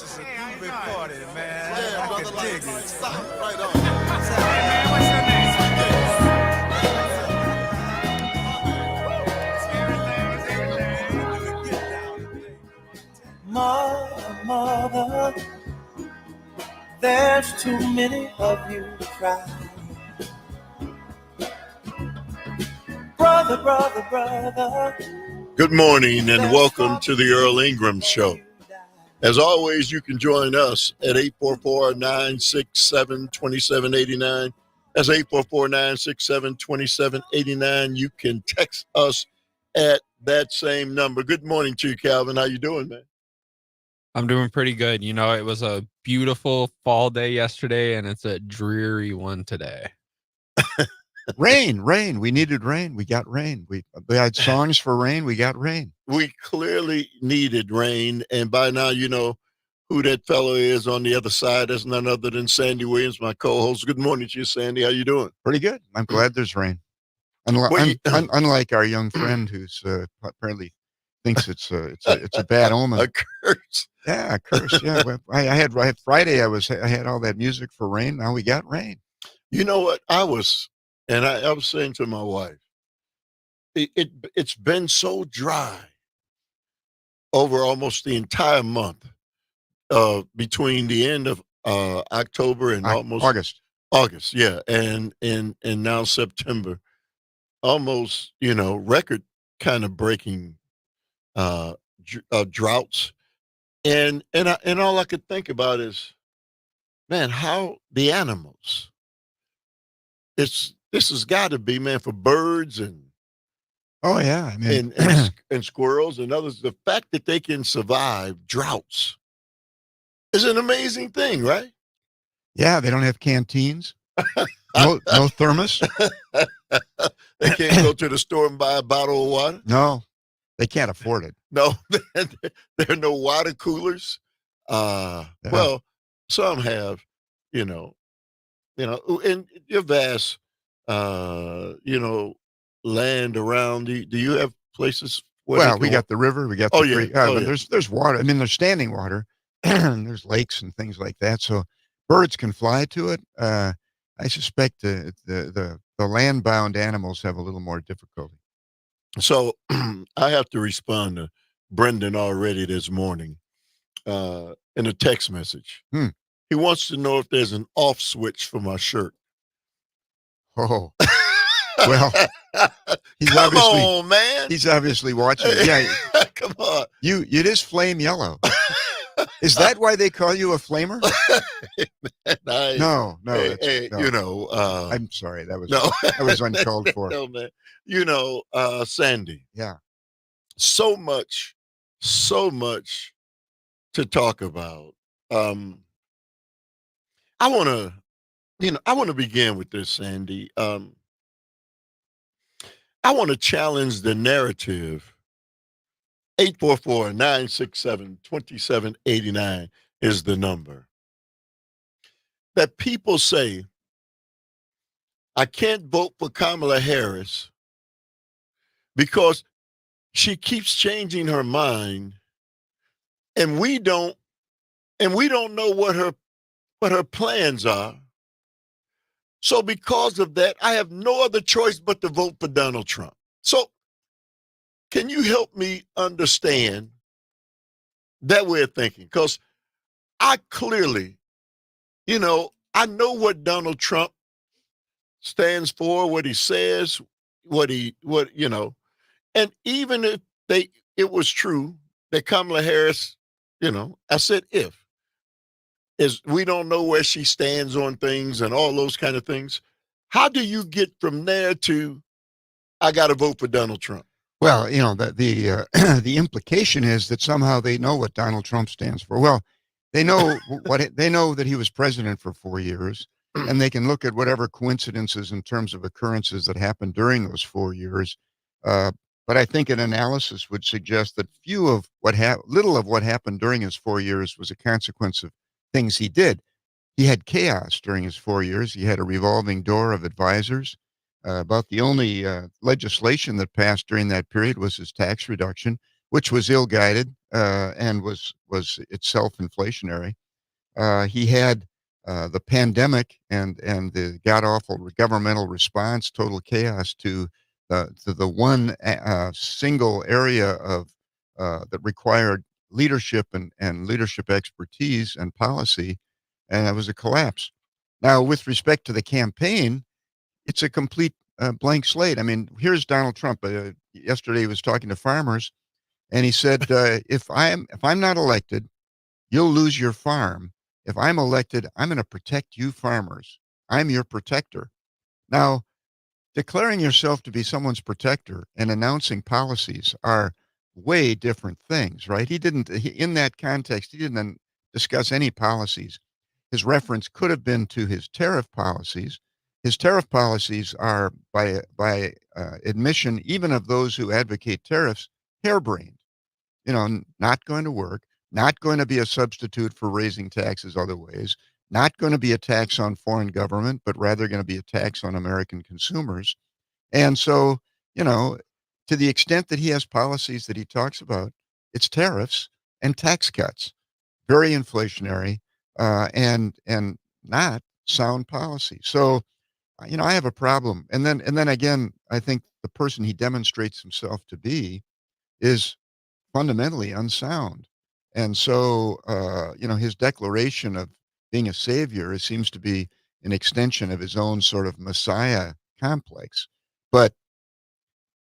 is a groovy party, man. Yeah, I brother, can like, dig it. stop, right on. Hey, man, what's your name? Mother, mother, there's too many of you to cry. Brother, brother, brother. Good morning and welcome to the Earl Ingram Show. As always, you can join us at 844-967-2789. That's 844-967-2789. You can text us at that same number. Good morning to you, Calvin. How you doing, man? I'm doing pretty good. You know, it was a beautiful fall day yesterday, and it's a dreary one today. Rain. We needed rain. We got rain. We had songs for rain. We got rain. We clearly needed rain, and by now you know who that fellow is on the other side. That's none other than Sandy Williams, my co-host. Good morning to you, Sandy. How you doing? Pretty good. I'm glad there's rain. Unlike our young friend who's apparently thinks it's a bad omen. A curse. Yeah, a curse. Yeah. Well, I had Friday. I had all that music for rain. Now we got rain. You know what? I was saying to my wife, it's been so dry over almost the entire month, between the end of October and almost August, yeah, and now September, almost record kind of breaking droughts, and all I could think about is, man, how the animals. This has got to be, man, for birds and oh yeah, I mean, and squirrels and others. The fact that they can survive droughts is an amazing thing, right? Yeah, they don't have canteens, no thermos. They can't go to the store and buy a bottle of water. No, they can't afford it. No, there are no water coolers. Yeah. Well, some have, and your vast, land around. Do you have places? Well, we got the river, we got the creek. Oh, but there's water. I mean, there's standing water, and there's lakes and things like that. So birds can fly to it. I suspect the land-bound animals have a little more difficulty. So I have to respond to Brendan already this morning in a text message. He wants to know if there's an off switch for my shirt. Oh, well, Come on, man. He's obviously watching. Yeah, come on. It is flame yellow. Is that why they call you a flamer? Man, No. No. I'm sorry. That was no. uncalled for. No, man. Sandy. Yeah. So much to talk about. I want to begin with this, Sandy. I want to challenge the narrative. 844-967-2789 is the number. That people say, I can't vote for Kamala Harris because she keeps changing her mind, and we don't know what her plans are. So because of that, I have no other choice but to vote for Donald Trump. So can you help me understand that way of thinking? Because I clearly, I know what Donald Trump stands for, what he says, and even if it was true that Kamala Harris, I said we don't know where she stands on things and all those kind of things. How do you get from there to I got to vote for Donald Trump? Well, the the implication is that somehow they know what Donald Trump stands for. Well, they know they know that he was president for 4 years, and they can look at whatever coincidences in terms of occurrences that happened during those 4 years. But I think an analysis would suggest that little of what happened during his 4 years was a consequence of things he did. He had chaos during his 4 years. He had a revolving door of advisors. About the only legislation that passed during that period was his tax reduction, which was ill-guided, and was itself inflationary. He had the pandemic and the god awful governmental response, total chaos to the one single area of that required leadership and leadership expertise and policy, and it was a collapse. Now, with respect to the campaign, it's a complete blank slate. I mean, here's Donald Trump. Yesterday, he was talking to farmers, and he said, if I'm not elected, you'll lose your farm. If I'm elected, I'm going to protect you farmers. I'm your protector. Now, declaring yourself to be someone's protector and announcing policies are way different things, right? In that context, he didn't discuss any policies. His reference could have been to his tariff policies. His tariff policies are, by admission, even of those who advocate tariffs, harebrained. Not going to work, not going to be a substitute for raising taxes other ways, not going to be a tax on foreign government, but rather going to be a tax on American consumers. And so, to the extent that he has policies that he talks about, it's tariffs and tax cuts, very inflationary, and not sound policy. So, I have a problem. And then again, I think the person he demonstrates himself to be is fundamentally unsound. And so, his declaration of being a savior seems to be an extension of his own sort of messiah complex. But,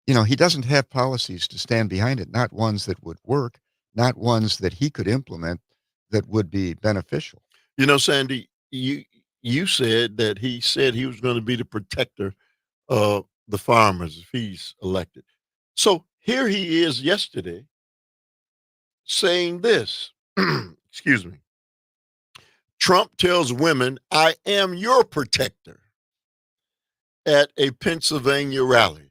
he doesn't have policies to stand behind it, not ones that would work, not ones that he could implement that would be beneficial. Sandy, you said that he said he was going to be the protector of the farmers if he's elected. So here he is yesterday saying this. Excuse me. Trump tells women, I am your protector at a Pennsylvania rally.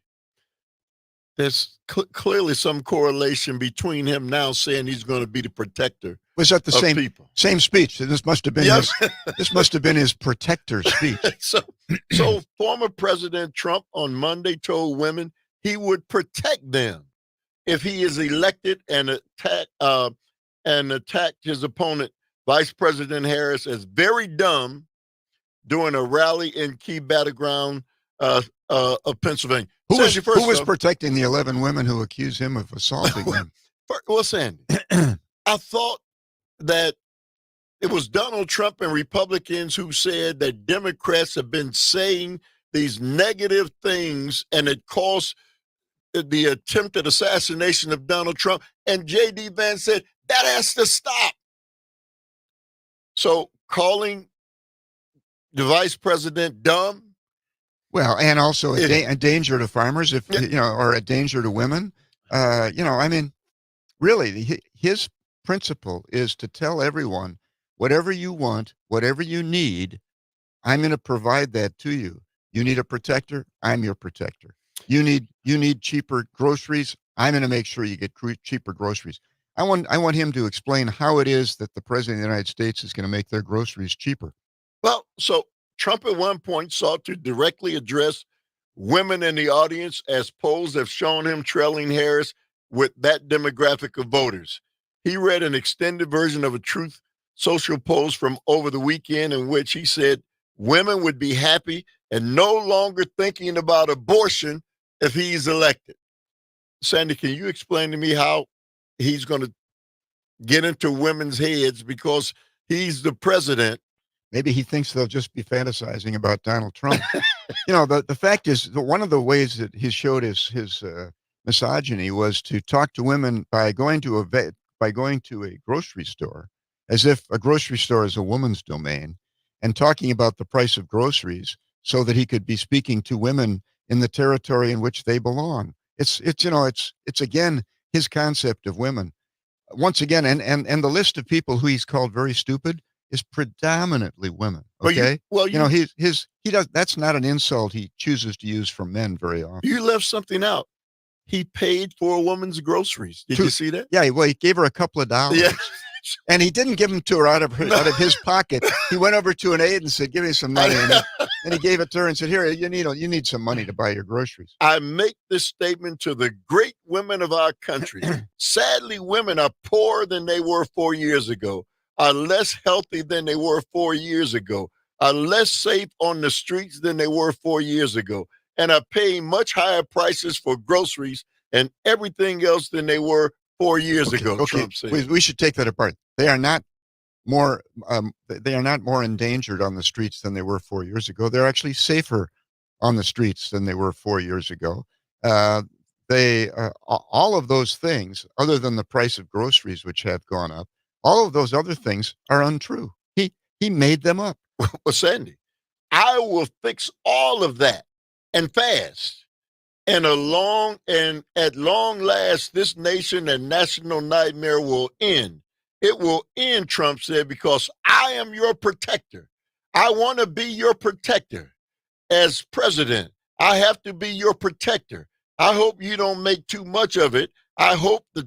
There's clearly some correlation between him now saying he's going to be the protector. Was that the of people. Same speech? This must have been Yes. this must have been his protector speech. So former President Trump on Monday told women he would protect them if he is elected and attacked his opponent, Vice President Harris, as very dumb during a rally in key battleground of Pennsylvania. Who was protecting the 11 women who accused him of assaulting them? Well, Sandy, I thought that it was Donald Trump and Republicans who said that Democrats have been saying these negative things and it caused the attempted assassination of Donald Trump. And J.D. Vance said that has to stop. So calling the vice president dumb. Well, and also a danger to farmers, or a danger to women. Really, his principle is to tell everyone, whatever you want, whatever you need, I'm going to provide that to you. You need a protector, I'm your protector. You need cheaper groceries, I'm going to make sure you get cheaper groceries. I want him to explain how it is that the president of the United States is going to make their groceries cheaper. Well, so Trump at one point sought to directly address women in the audience, as polls have shown him trailing Harris with that demographic of voters. He read an extended version of a Truth Social post from over the weekend in which he said women would be happy and no longer thinking about abortion if he's elected. Sandy, can you explain to me how he's going to get into women's heads because he's the president? Maybe he thinks they'll just be fantasizing about Donald Trump. The fact is that one of the ways that he showed his misogyny was to talk to women by going to a grocery store, as if a grocery store is a woman's domain, and talking about the price of groceries so that he could be speaking to women in the territory in which they belong. It's again his concept of women. Once again, and the list of people who he's called very stupid is predominantly women. Okay. He does. That's not an insult he chooses to use for men very often. You left something out. He paid for a woman's groceries. Did you see that? Yeah. Well, he gave her a couple of dollars. Yeah. And he didn't give them to her out of his pocket. He went over to an aide and said, "Give me some money." And he gave it to her and said, "Here, you need some money to buy your groceries." I make this statement to the great women of our country. Sadly, women are poorer than they were 4 years ago, are less healthy than they were 4 years ago, are less safe on the streets than they were 4 years ago, and are paying much higher prices for groceries and everything else than they were 4 years ago, Trump said. We should take that apart. They are not more endangered on the streets than they were 4 years ago. They're actually safer on the streets than they were 4 years ago. All of those things, other than the price of groceries, which have gone up, all of those other things are untrue. He made them up. Well, Sandy, I will fix all of that and fast. And at long last, this nation and national nightmare will end. It will end, Trump said, because I am your protector. I want to be your protector. As president, I have to be your protector. I hope you don't make too much of it. I hope the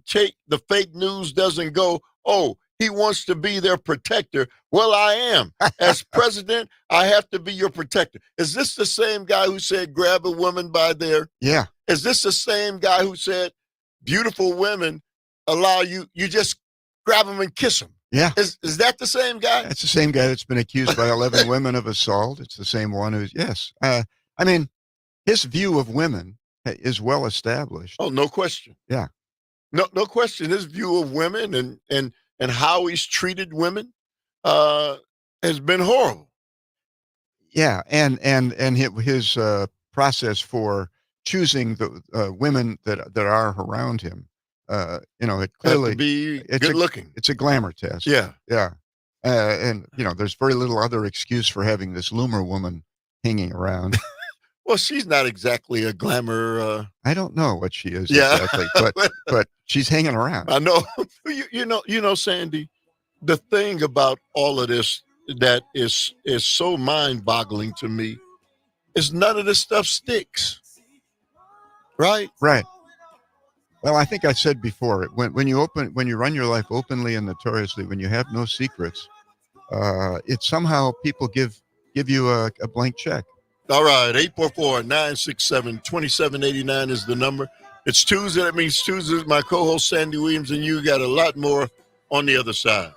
fake news doesn't go, oh, he wants to be their protector. Well, I am. As president, I have to be your protector. Is this the same guy who said grab a woman by their? Yeah. Is this the same guy who said beautiful women allow you just grab them and kiss them? Yeah. Is that the same guy? That's the same guy that's been accused by 11 women of assault. It's the same one who's, yes. I mean, his view of women is well established. Oh, no question. Yeah. No question. His view of women and how he's treated women has been horrible. Yeah, and his process for choosing the women that are around him, it clearly Have to be it's good looking. It's a glamour test. Yeah. Yeah, and there's very little other excuse for having this Loomer woman hanging around. Well, she's not exactly a glamour. I don't know what she is Yeah. exactly, but she's hanging around. I know. you know, Sandy, the thing about all of this that is so mind-boggling to me is none of this stuff sticks. Right? Right. Well, I think I said before, when you run your life openly and notoriously, when you have no secrets, it's somehow people give you a blank check. All right, 844-967-2789 is the number. It's Tuesday. That means Tuesday. My co-host Sandy Williams and you got a lot more on the other side.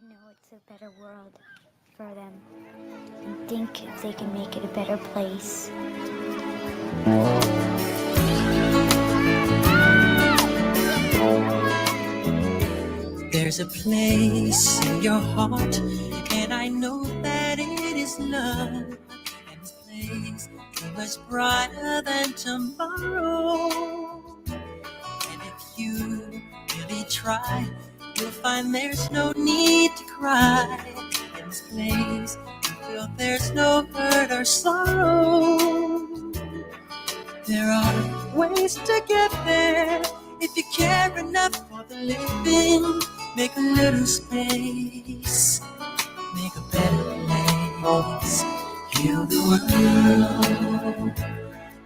know it's a better world for them and think if they can make it a better place. There's a place in your heart, and I know that it is love. And this place is much brighter than tomorrow. And if you really try, you'll find there's no need to cry. In this place, you feel there's no hurt or sorrow. There are ways to get there if you care enough for the living. Make a little space, make a better place. Heal the world,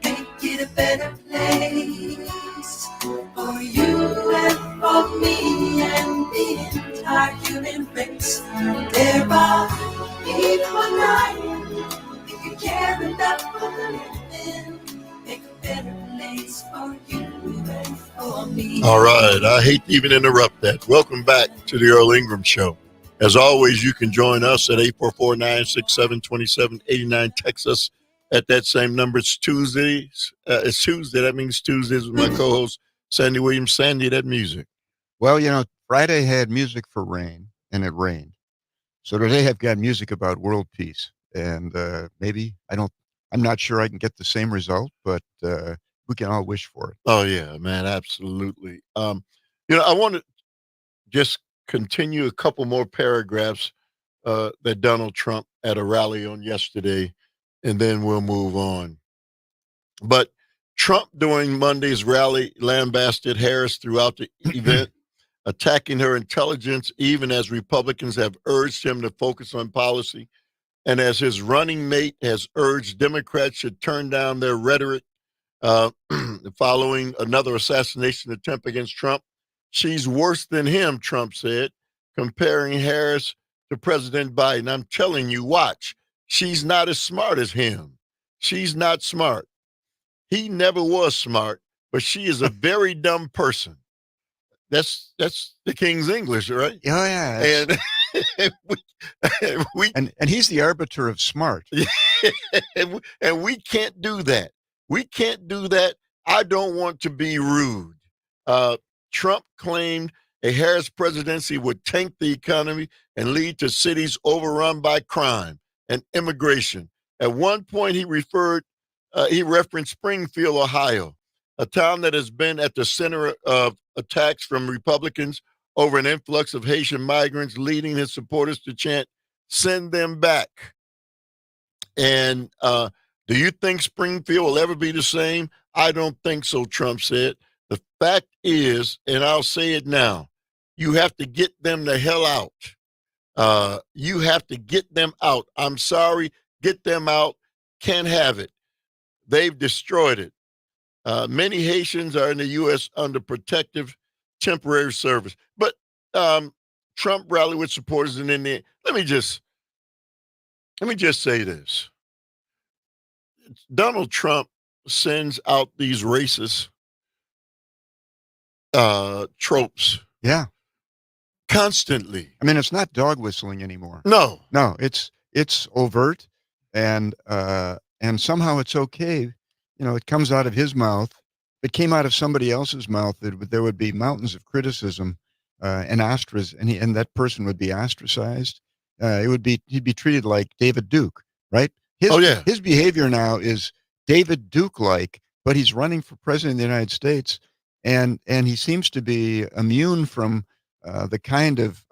make it a better place for you and for me and the entire human race. There are people dying if you care enough for the living. Make a better place for you and for me. All right. I hate to even interrupt that. Welcome back to the Earl Ingram Show. As always, you can join us at 844-967-2789. Text us at that same number. It's Tuesdays. It's Tuesday. That means Tuesdays with my co-host, Sandy Williams. Sandy, that music. Well, Friday had music for rain, and it rained. So today I've got music about world peace. And maybe I'm not sure I can get the same result, but we can all wish for it. Oh, yeah, man. Absolutely. I want to just continue a couple more paragraphs that Donald Trump at a rally on yesterday, and then we'll move on. But Trump during Monday's rally lambasted Harris throughout the event, attacking her intelligence, even as Republicans have urged him to focus on policy. And as his running mate has urged Democrats should turn down their rhetoric following another assassination attempt against Trump. She's worse than him, Trump said, comparing Harris to President Biden. I'm telling you, watch. She's not as smart as him. She's not smart. He never was smart, but she is a very dumb person. That's the King's English, right? Oh, yeah. And he's the arbiter of smart. and we can't do that. We can't do that. I don't want to be rude. Trump claimed a Harris presidency would tank the economy and lead to cities overrun by crime and immigration. At one point, he referenced Springfield, Ohio, a town that has been at the center of attacks from Republicans over an influx of Haitian migrants, leading his supporters to chant, "Send them back." And do you think Springfield will ever be the same? I don't think so, Trump said. The fact is, and I'll say it now, you have to get them the hell out. You have to get them out. I'm sorry, get them out. Can't have it. They've destroyed it. Many Haitians are in the U.S. under protective temporary service. But Trump rallied with supporters, and then let me just say this. Donald Trump sends out these racist tropes. Yeah. Constantly. I mean, it's not dog whistling anymore. No, it's overt, and somehow it's okay. It comes out of his mouth. If it came out of somebody else's mouth, there would be mountains of criticism, and that person would be ostracized. He'd be treated like David Duke, right? His behavior now is David Duke-like, but he's running for president of the United States, and he seems to be immune from the kind of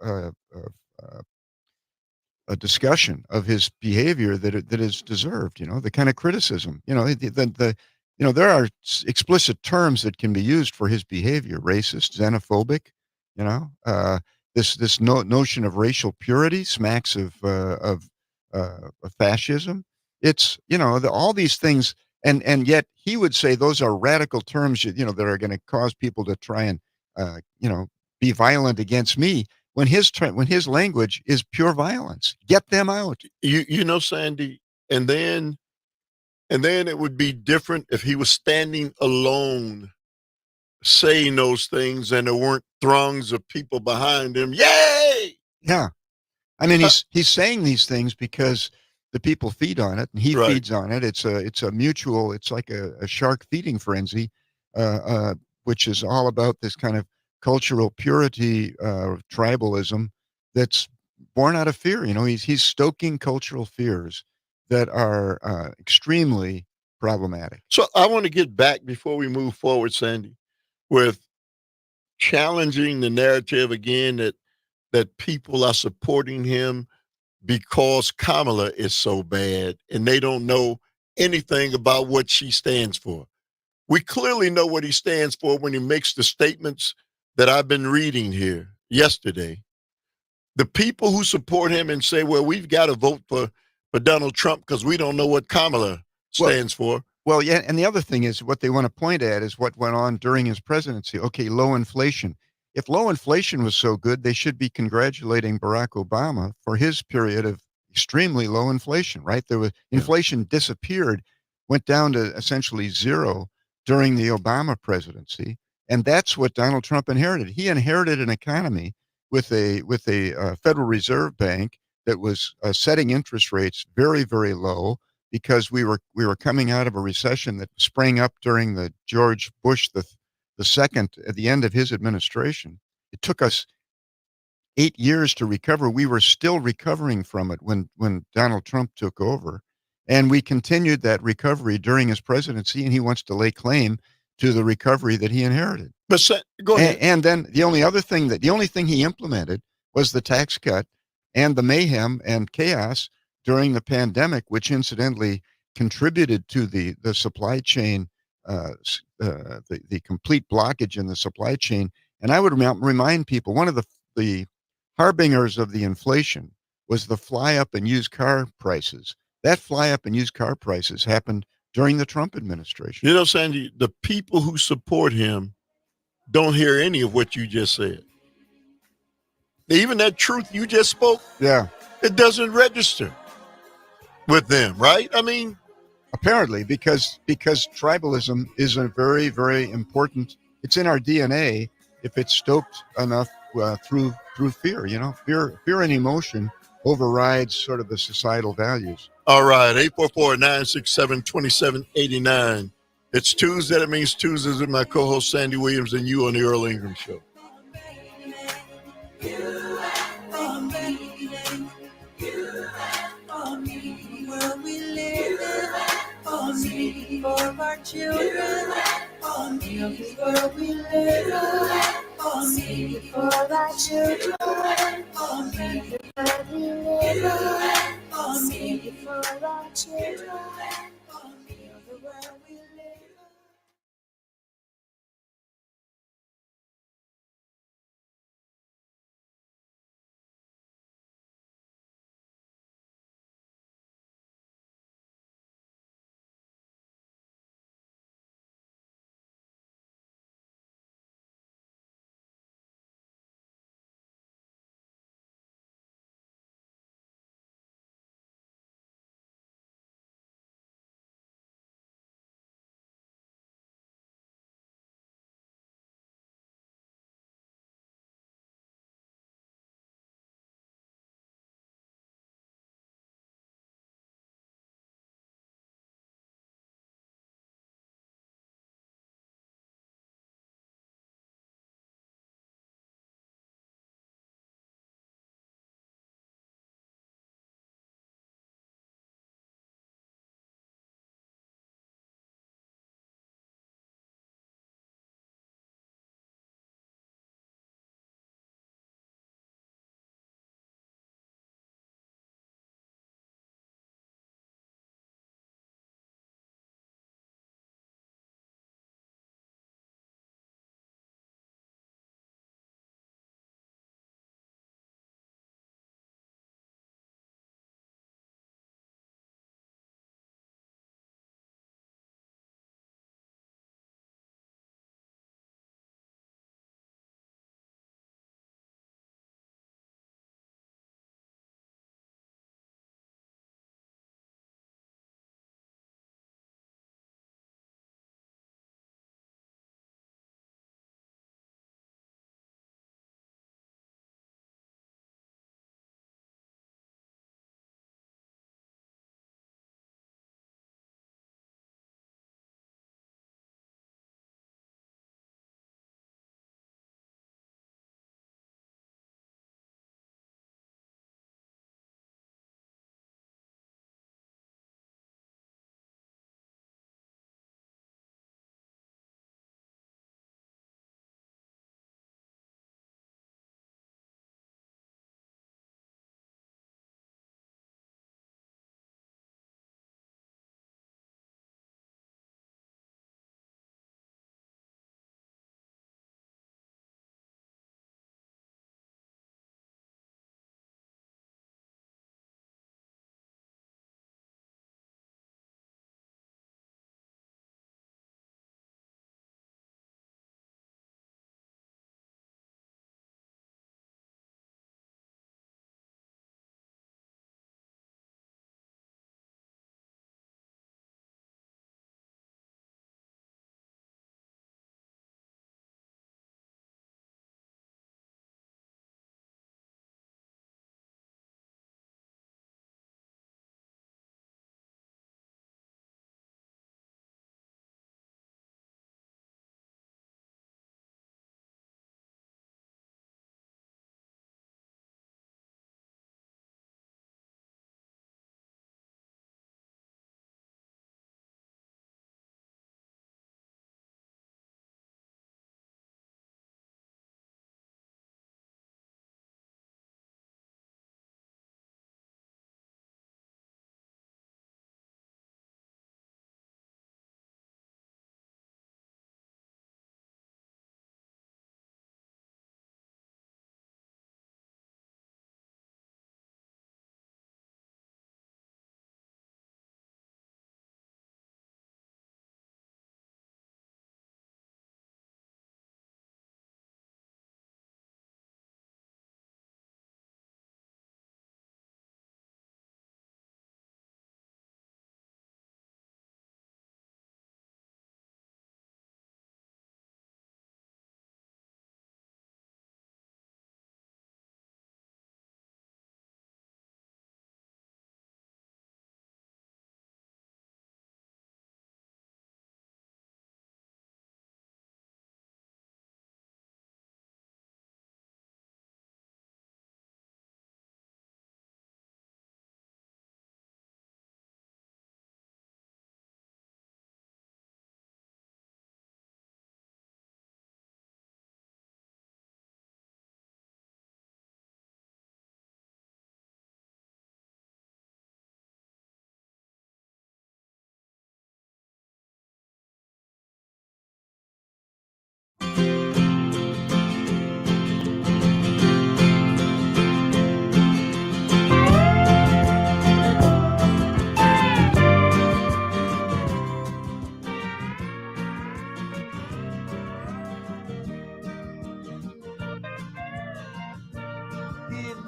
a discussion of his behavior that is deserved. The kind of criticism. There are explicit terms that can be used for his behavior: racist, xenophobic. This notion of racial purity smacks of fascism. It's all these things, and yet he would say those are radical terms that are going to cause people to try and be violent against me, when his language is pure violence. Get them out. Sandy, and then it would be different if he was standing alone saying those things and there weren't throngs of people behind him. Yay! Yeah. I mean, he's saying these things because the people feed on it, and he Right. feeds on it. It's a mutual. It's like a shark feeding frenzy, which is all about this kind of cultural purity, tribalism that's born out of fear. He's stoking cultural fears that are extremely problematic. So I want to get back before we move forward, Sandy, with challenging the narrative again that people are supporting him because Kamala is so bad and they don't know anything about what she stands for. We clearly know what he stands for when he makes the statements that I've been reading here yesterday. The people who support him and say, well, we've got to vote for Donald Trump because we don't know what Kamala Well, stands for. Well, yeah, and the other thing is what they want to point at is what went on during his presidency. Okay, low inflation. If low inflation was so good, they should be congratulating Barack Obama for his period of extremely low inflation, right? Inflation disappeared, went down to essentially zero during the Obama presidency, and that's what Donald Trump inherited. He inherited an economy with a Federal Reserve Bank that was setting interest rates very, very low because we were coming out of a recession that sprang up during the George Bush the second at the end of his administration. It took us 8 years to recover. We were still recovering from it when Donald Trump took over, and we continued that recovery during his presidency. And he wants to lay claim to the recovery that he inherited. But go ahead. And then the only thing he implemented was the tax cut and the mayhem and chaos during the pandemic, which incidentally contributed to the supply chain, the complete blockage in the supply chain. And I would remind people, one of the harbingers of the inflation was the fly up in used car prices. That fly up in used car prices happened during the Trump administration. You know, Sandy, the people who support him don't hear any of what you just said. Even that truth you just spoke, Yeah. it doesn't register with them, right? I mean, Apparently, because tribalism is a very, very important. It's in our DNA. If it's stoked enough through fear, fear and emotion overrides sort of the societal values. all right, 844-967-2789. It's Tuesday. That means Tuesdays with my co-host Sandy Williams and you on the Earl Ingram Show. For our children, on the world we live on me, for our children, on the world we live on me, for our children, on the world we live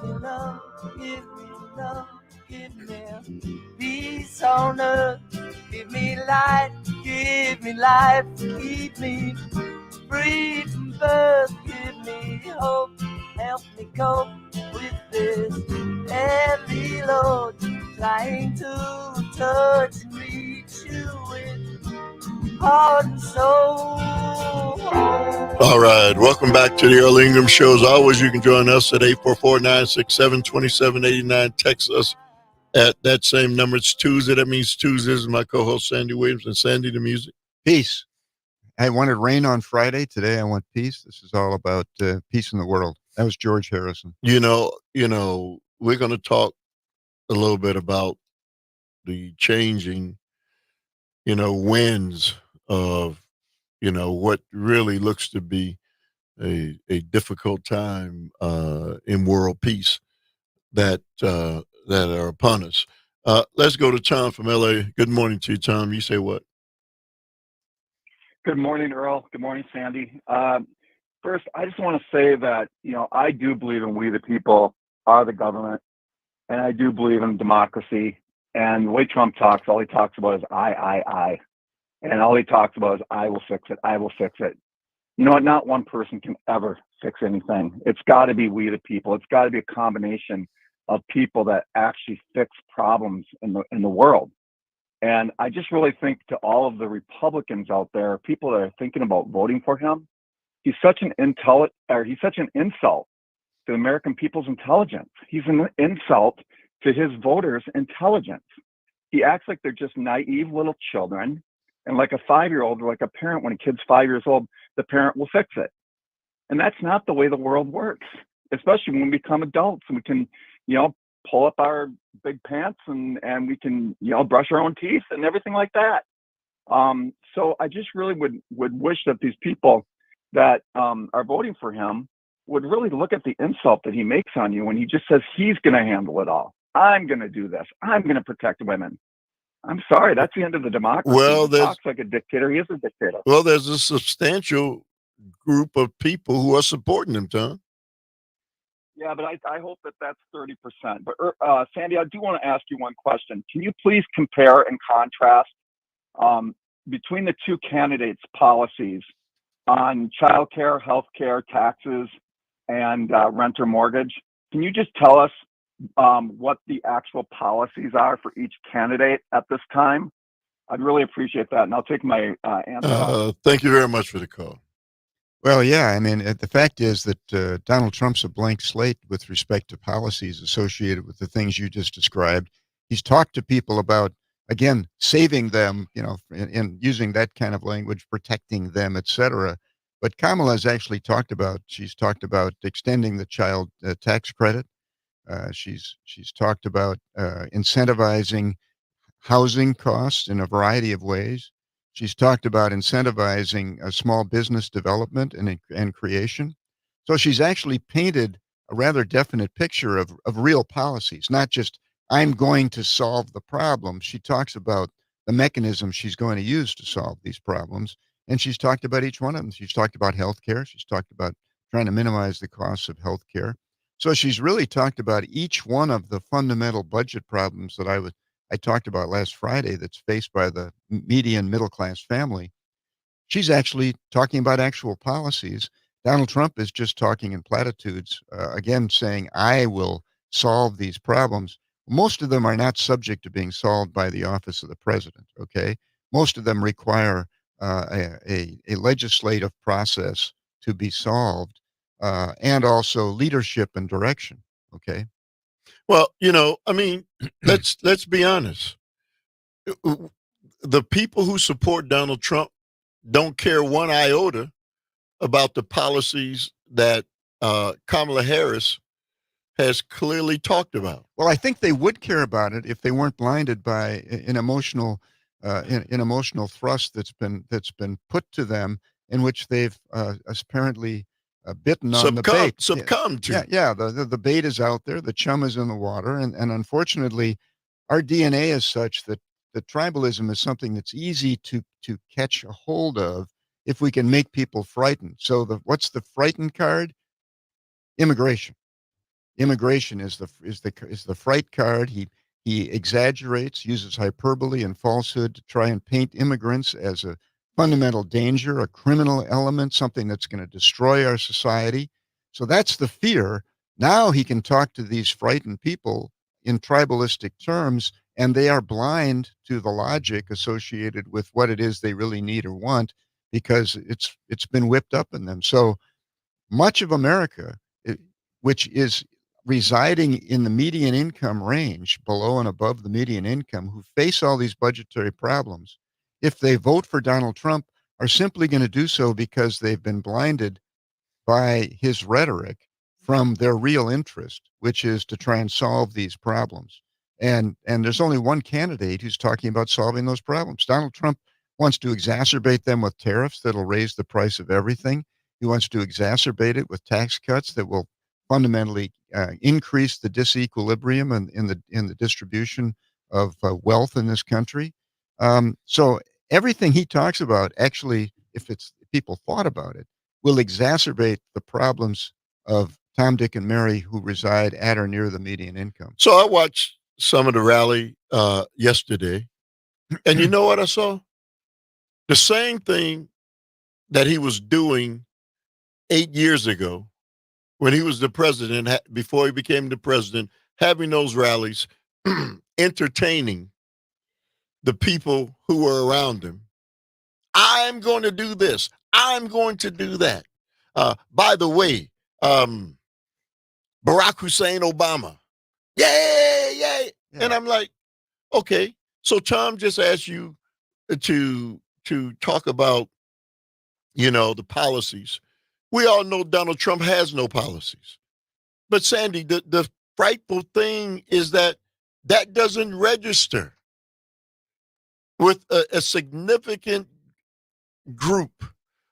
love, give me love, give me peace on earth. Give me light, give me life, keep me free from birth. Give me hope, help me cope with this heavy load. Trying to touch and reach you with heart and soul. All right. Welcome back to the Earl Ingram Show. As always, you can join us at 844-967-2789. Text us at that same number. It's Tuesday. That means Tuesdays. My co-host, Sandy Williams. And Sandy, the music. Peace. I wanted rain on Friday. Today I want peace. This is all about peace in the world. That was George Harrison. You know, we're going to talk a little bit about the changing, winds of, what really looks to be a difficult time in world peace that are upon us. Let's go to Tom from LA. Good morning to you, Tom. You say what? Good morning, Earl. Good morning, Sandy. First, I just want to say that, I do believe in we the people are the government, and I do believe in democracy. And the way Trump talks, all he talks about is I. And all he talks about is I will fix it. I will fix it. You know what? Not one person can ever fix anything. It's got to be we the people. It's got to be a combination of people that actually fix problems in the world. And I just really think to all of the Republicans out there, people that are thinking about voting for him, he's such an insult to the American people's intelligence. He's an insult to his voters' intelligence. He acts like they're just naive little children. And like a 5-year-old, or like a parent, when a kid's 5 years old, the parent will fix it. And that's not the way the world works, especially when we become adults and we can, pull up our big pants and we can, brush our own teeth and everything like that. So I just really would wish that these people that are voting for him would really look at the insult that he makes on you when he just says he's going to handle it all. I'm going to do this. I'm going to protect women. I'm sorry, that's the end of the democracy. Well, he talks like a dictator. He is a dictator. Well, there's a substantial group of people who are supporting him, Tom. Yeah, but I hope that that's 30%. But Sandy, I do want to ask you one question. Can you please compare and contrast between the two candidates' policies on childcare, healthcare, taxes, and rent or mortgage? Can you just tell us what the actual policies are for each candidate at this time? I'd really appreciate that, and I'll take my answer. Thank you very much for the call. Well, yeah, I mean, the fact is that Donald Trump's a blank slate with respect to policies associated with the things you just described. He's talked to people about, again, saving them, in using that kind of language, protecting them, etc. But Kamala's actually talked about extending the child tax credit. She's talked about incentivizing housing costs in a variety of ways. She's talked about incentivizing small business development and creation. So she's actually painted a rather definite picture of real policies, not just I'm going to solve the problem. She talks about the mechanism she's going to use to solve these problems. And she's talked about each one of them. She's talked about healthcare. She's talked about trying to minimize the costs of healthcare. So she's really talked about each one of the fundamental budget problems that I talked about last Friday that's faced by the median middle class family. She's actually talking about actual policies. Donald Trump is just talking in platitudes, again, saying, I will solve these problems. Most of them are not subject to being solved by the office of the president, okay? Most of them require a legislative process to be solved, and also leadership and direction, okay? Well, let's be honest. The people who support Donald Trump don't care one iota about the policies that Kamala Harris has clearly talked about. Well, I think they would care about it if they weren't blinded by an emotional thrust that's been put to them, in which they've apparently bitten on the bait. Succumbed to. Yeah. The bait is out there. The chum is in the water, and unfortunately, our DNA is such that tribalism is something that's easy to catch a hold of if we can make people frightened. So what's the frightened card? Immigration. Immigration is the fright card. He exaggerates, uses hyperbole and falsehood to try and paint immigrants as a fundamental danger, a criminal element, something that's going to destroy our society. So that's the fear. Now he can talk to these frightened people in tribalistic terms, and they are blind to the logic associated with what it is they really need or want because it's been whipped up in them. So much of America, which is residing in the median income range, below and above the median income, who face all these budgetary problems, if they vote for Donald Trump, are simply going to do so because they've been blinded by his rhetoric from their real interest, which is to try and solve these problems. And there's only one candidate who's talking about solving those problems. Donald Trump wants to exacerbate them with tariffs that'll raise the price of everything. He wants to exacerbate it with tax cuts that will fundamentally increase the disequilibrium in the distribution of wealth in this country. So everything he talks about, actually, if people thought about it, will exacerbate the problems of Tom, Dick, and Mary who reside at or near the median income. So I watched some of the rally yesterday, and you know what I saw? The same thing that he was doing 8 years ago when he was the president, before he became the president, having those rallies, entertaining the people who were around him. I'm going to do this. I'm going to do that. By the way, Barack Hussein Obama. Yay, yay. Yeah. And I'm like, okay. So Tom just asked you to talk about, the policies. We all know Donald Trump has no policies. But Sandy, the frightful thing is that doesn't register with a significant group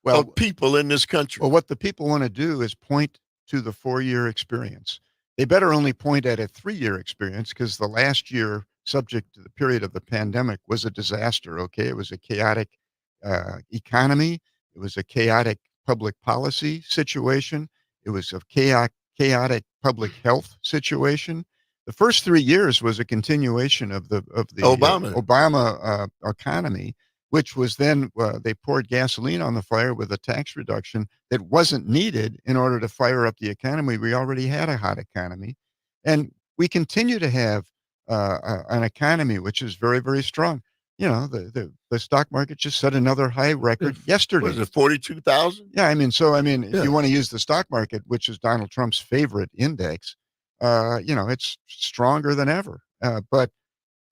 of people in this country. Well, what the people want to do is point to the 4-year experience. They better only point at a 3-year experience because the last year, subject to the period of the pandemic, was a disaster. Okay, it was a chaotic economy. It was a chaotic public policy situation. It was a chaotic public health situation. The first 3 years was a continuation of the Obama economy, which was then they poured gasoline on the fire with a tax reduction that wasn't needed in order to fire up the economy. We already had a hot economy, and we continue to have an economy which is very, very strong. The stock market just set another high record yesterday. Was it 42,000? Yeah, if you want to use the stock market, which is Donald Trump's favorite index, it's stronger than ever. But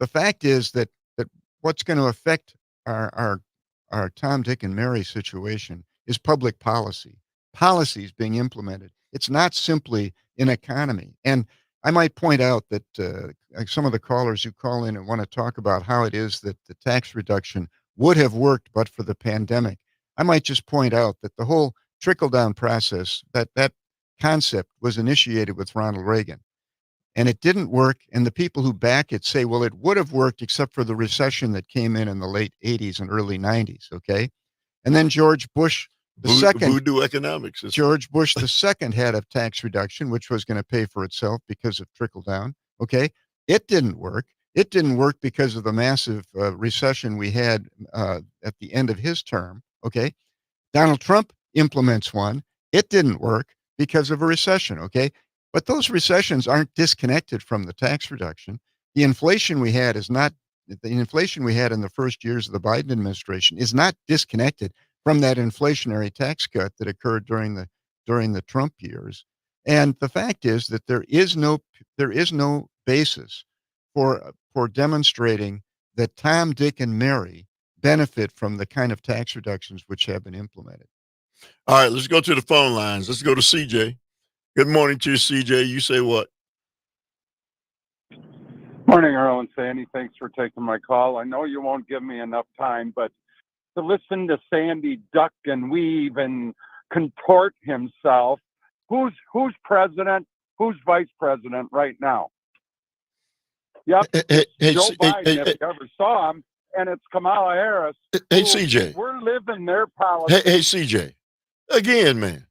the fact is that what's going to affect our Tom, Dick, and Mary situation is public policies being implemented. It's not simply an economy. And I might point out that some of the callers who call in and want to talk about how it is that the tax reduction would have worked but for the pandemic, I might just point out that the whole trickle-down process, that concept was initiated with Ronald Reagan. And it didn't work, and the people who back it say, well, it would have worked except for the recession that came in the late 80s and early 90s, okay? And then George Bush the second, voodoo economics. George Bush the second had a tax reduction, which was going to pay for itself because of trickle down. Okay, it didn't work. It didn't work because of the massive recession we had at the end of his term. Okay, Donald Trump implements one. It didn't work because of a recession. Okay, but those recessions aren't disconnected from the tax reduction. The inflation we had in the first years of the Biden administration is not disconnected from that inflationary tax cut that occurred during the Trump years. And the fact is that there is no basis for demonstrating that Tom, Dick, and Mary benefit from the kind of tax reductions which have been implemented. All right, let's go to the phone lines. Let's go to CJ. Good morning to you, CJ. You say what? Morning, Earl and Sandy. Thanks for taking my call. I know you won't give me enough time, but to listen to Sandy duck and weave and contort himself, who's president, who's vice president right now? Yep, Joe Biden, if you ever saw him, and it's Kamala Harris. Hey, CJ. We're living their politics. Hey, CJ. Again, man,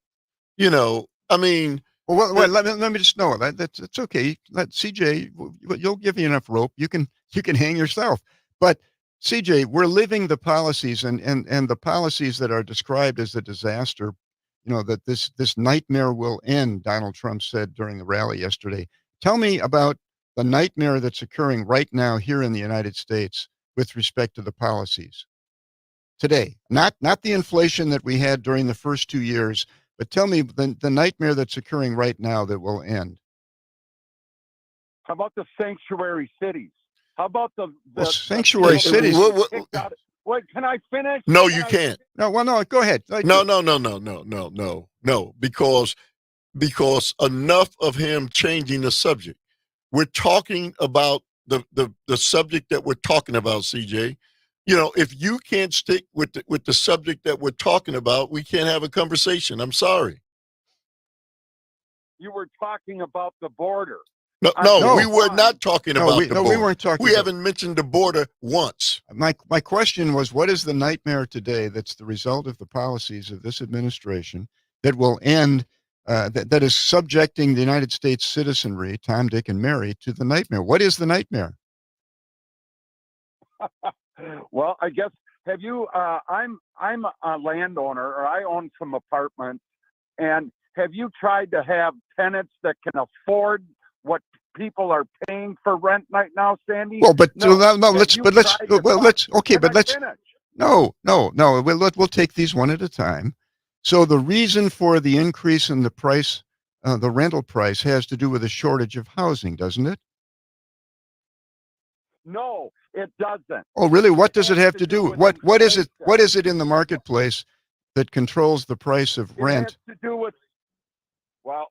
Well, let me just know that's okay. Let CJ, you'll give you enough rope. You can hang yourself. But CJ, we're living the policies and the policies that are described as a disaster. You know that this nightmare will end. Donald Trump said during the rally yesterday. Tell me about the nightmare that's occurring right now here in the United States with respect to the policies today. Not the inflation that we had during the first 2 years, but tell me the nightmare that's occurring right now that will end. How about the sanctuary cities? How about the sanctuary cities? Wait, can I finish? No, you can't. No, go ahead. No, because enough of him changing the subject. We're talking about the subject that we're talking about, CJ. You know, if you can't stick with the subject that we're talking about, we can't have a conversation. I'm sorry. You were talking about the border. No, we were not talking about the border. We weren't talking. We haven't mentioned the border once. My question was, what is the nightmare today that's the result of the policies of this administration that will end, that is subjecting the United States citizenry, Tom, Dick, and Mary, to the nightmare? What is the nightmare? Well, I guess, have you, I'm a landowner, or I own some apartments, and have you tried to have tenants that can afford what people are paying for rent right now, Sandy? Well, but no. Let's we'll take these one at a time. So the reason for the increase in the price, the rental price, has to do with a shortage of housing, doesn't it? No, it doesn't. Oh, really? What does it have to do with what is it? What is it in the marketplace that controls the price of rent? It has to do with, well,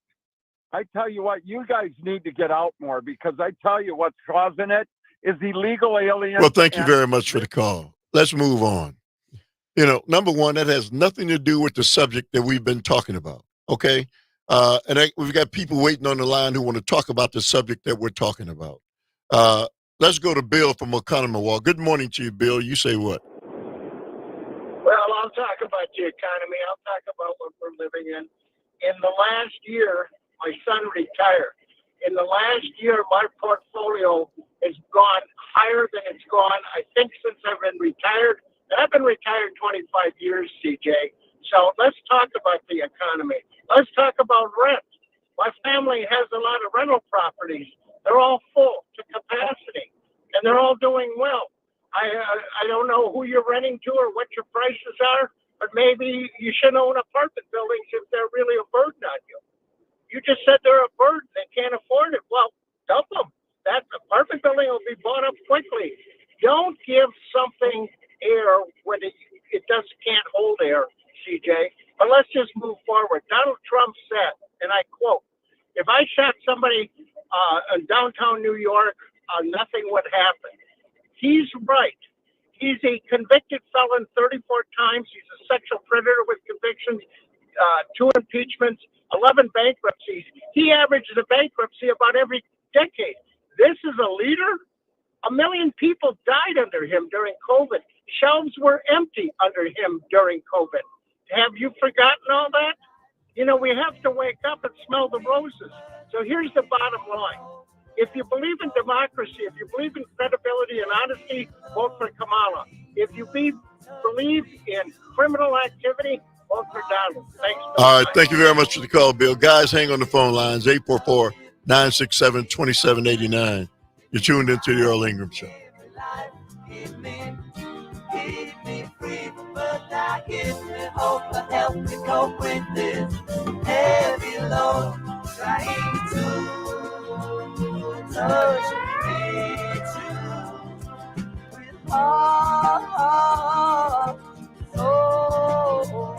I tell you what, you guys need to get out more, because I tell you what's causing it is illegal aliens. Well, thank you very much for the call. Let's move on. You know, number one, that has nothing to do with the subject that we've been talking about. Okay. We've got people waiting on the line who want to talk about the subject that we're talking about. Let's go to Bill from Oconomowoc. Good morning to you, Bill. You say what? Well, I'll talk about the economy. I'll talk about what we're living in. In the last year, my son retired. In the last year, my portfolio has gone higher than it's gone, I think, since I've been retired. And I've been retired 25 years, CJ. So let's talk about the economy. Let's talk about rent. My family has a lot of rental properties. They're all full to capacity, and they're all doing well. I don't know who you're renting to or what your prices are, but maybe you shouldn't own apartment buildings if they're really a burden on you. You just said they're a burden. They can't afford it. Well, dump them. That apartment building will be bought up quickly. Don't give something air when it can't hold air, CJ. But let's just move forward. Donald Trump said, and I quote, "If I shot somebody in downtown New York, nothing would happen." He's right. He's a convicted felon 34 times. He's a sexual predator with convictions, 2 impeachments, 11 bankruptcies. He averages a bankruptcy about every decade. This is a leader. 1 million people died under him during COVID. Shelves were empty under him during COVID. Have you forgotten all that? You know, we have to wake up and smell the roses. So here's the bottom line. If you believe in democracy, if you believe in credibility and honesty, vote for Kamala. If you believe in criminal activity, vote for Donald. Thanks. All right. Thank you very much for the call, Bill. Guys, hang on the phone lines, 844-967-2789. You're tuned into the Earl Ingram Show. Keep me free, but now give me hope to help me cope with this heavy load. Trying to touch me too with all soul.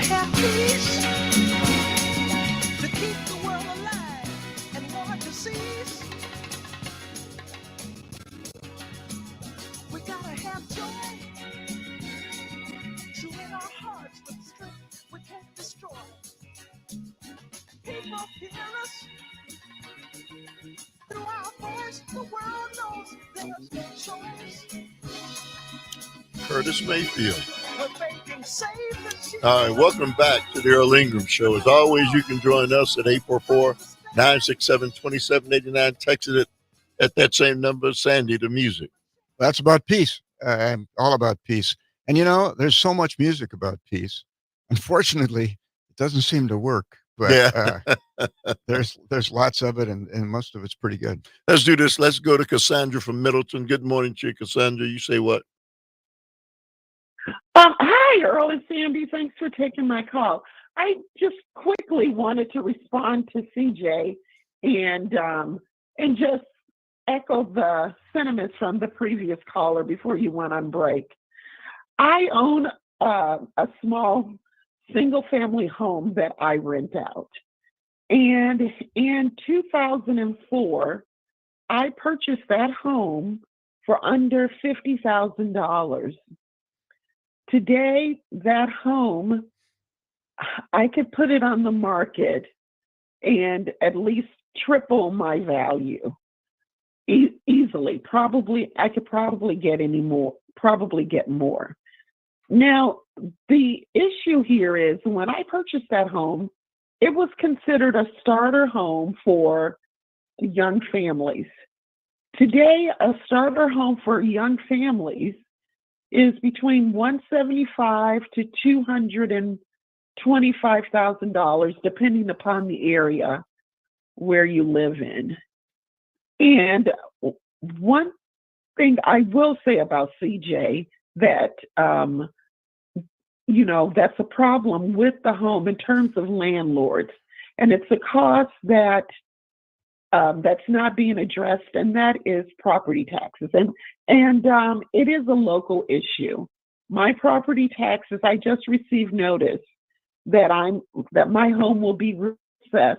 have peace to keep the world alive and war to cease. We gotta have joy to in our hearts with strength we can't destroy. People hear us through our voice. The world knows there's no choice. Curtis Mayfield. But they can save the children. All right, welcome back to the Earl Ingram Show. As always, you can join us at 844-967-2789. Text it at that same number. Sandy, the music. That's about peace. I'm all about peace. And, there's so much music about peace. Unfortunately, it doesn't seem to work. But Yeah. there's lots of it, and most of it's pretty good. Let's do this. Let's go to Cassandra from Middleton. Good morning to you, Cassandra. You say what? Hi, Earl and Sandy. Thanks for taking my call. I just quickly wanted to respond to CJ and just echo the sentiments from the previous caller before you went on break. I own a small single-family home that I rent out, and in 2004, I purchased that home for under $50,000. Today, that home, I could put it on the market and at least triple my value easily. I could probably get more. Now, the issue here is when I purchased that home, it was considered a starter home for young families. Today, a starter home for young families is between $175,000 to $225,000, depending upon the area where you live in. And one thing I will say about CJ that that's a problem with the home in terms of landlords, and it's a cost that's not being addressed, and that is property taxes, and it is a local issue. My property taxes, I just received notice that my home will be reassessed,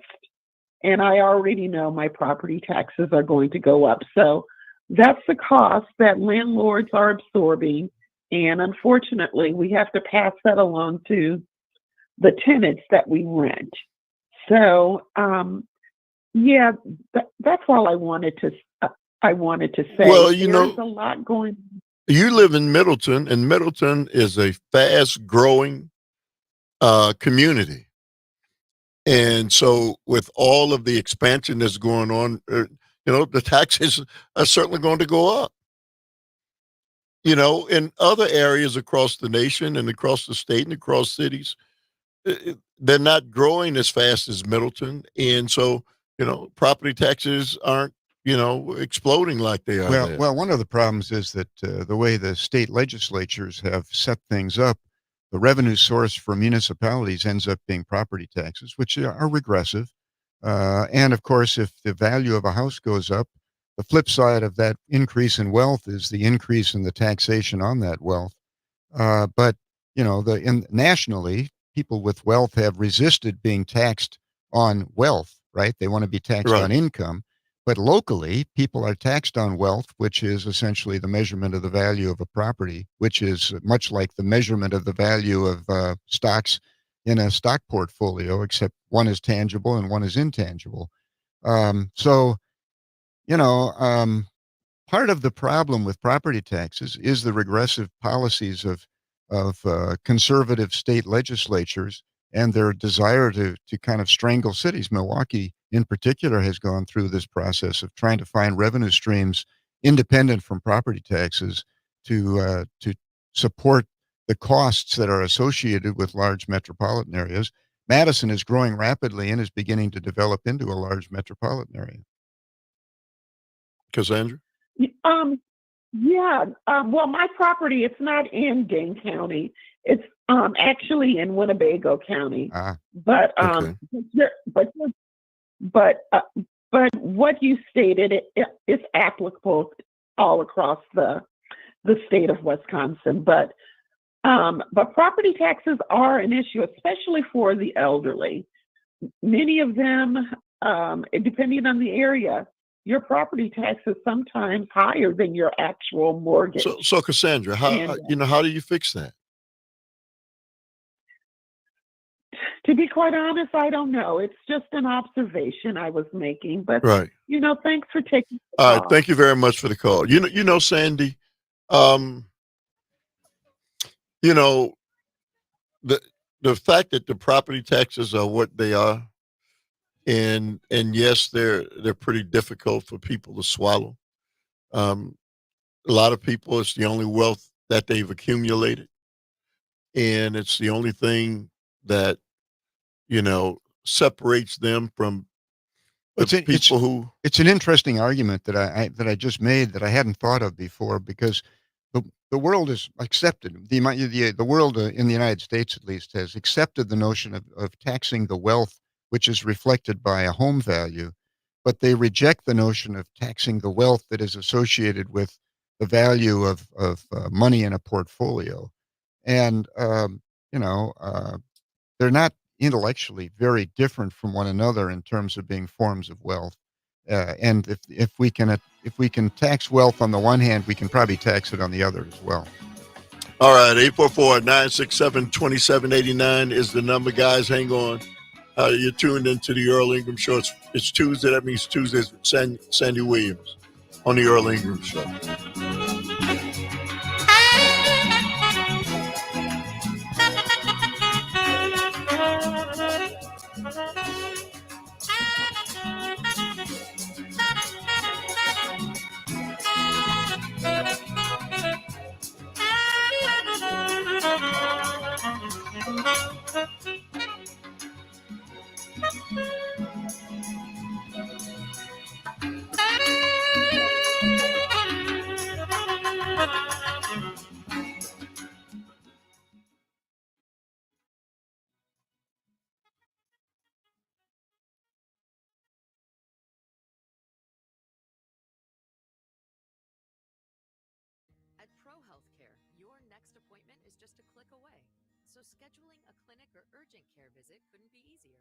and I already know my property taxes are going to go up. So that's the cost that landlords are absorbing. And unfortunately, we have to pass that along to the tenants that we rent. So, that's all I wanted to say. Well, there's a lot going. You live in Middleton, and Middleton is a fast-growing community. And so with all of the expansion that's going on, the taxes are certainly going to go up. In other areas across the nation and across the state and across cities, they're not growing as fast as Middleton. And so, property taxes aren't, exploding like they are there. Well, one of the problems is that the way the state legislatures have set things up, the revenue source for municipalities ends up being property taxes, which are regressive. And of course, if the value of a house goes up, the flip side of that increase in wealth is the increase in the taxation on that wealth. But nationally, people with wealth have resisted being taxed on wealth, right? They want to be taxed on income. But locally, people are taxed on wealth, which is essentially the measurement of the value of a property, which is much like the measurement of the value of stocks in a stock portfolio, except one is tangible and one is intangible. Part of the problem with property taxes is the regressive policies of conservative state legislatures and their desire to kind of strangle cities. Milwaukee, in particular, has gone through this process of trying to find revenue streams independent from property taxes to support the costs that are associated with large metropolitan areas. Madison is growing rapidly and is beginning to develop into a large metropolitan area. Cassandra? Well, my property, it's not in Dane County. It's actually in Winnebago County. But what you stated, it's applicable all across the state of Wisconsin. But But property taxes are an issue, especially for the elderly. Many of them, depending on the area, your property tax is sometimes higher than your actual So, mortgage. so Cassandra, And how do you fix that? to be quite honest, I don't know. It's just an observation I was making. But, Right. thanks for taking the All right. call. Thank you very much for the call. Sandy, um, you know, the the fact that the property taxes are what they are, and yes, they're pretty difficult for people to swallow. Um, a lot of people, it's the only wealth that they've accumulated, and it's the only thing that separates them from the It's people who. it's an interesting argument that I just made that I hadn't thought of before because the the world is accepted the world in the United States at least has accepted the notion of taxing the wealth which is reflected by a home value, but they reject the notion of taxing the wealth that is associated with the value of money in a portfolio, and they're not intellectually very different from one another in terms of being forms of wealth. And if we can tax wealth on the one hand, we can probably tax it on the other as well. All right, 844-967-2789 is the number, guys. Hang on. You're tuned into the Earl Ingram Show. It's Tuesday. That means Tuesdays with Sandy Williams on the Earl Ingram Show. At Pro Healthcare, your next appointment is just a click away. So scheduling a clinic or urgent care visit couldn't be easier.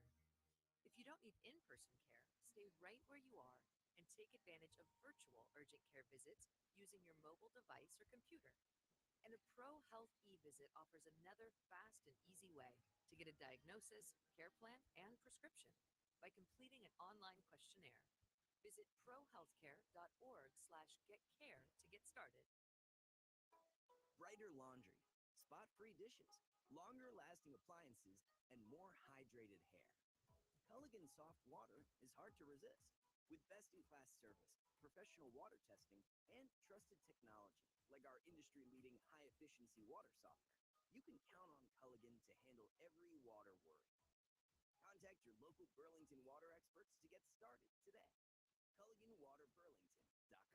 If you don't need in-person care, stay right where you are and take advantage of virtual urgent care visits using your mobile device or computer. And a Pro Health e-visit offers another fast and easy way to get a diagnosis, care plan, and prescription by completing an online questionnaire. Visit prohealthcare.org/getcare to get started. Brighter laundry, spot-free dishes, longer-lasting appliances, and more hydrated hair. Culligan Soft Water is hard to resist. With best-in-class service, professional water testing, and trusted technology like our industry-leading high-efficiency water softener, you can count on Culligan to handle every water worry. Contact your local Burlington water experts to get started today. CulliganWaterBurlington.com.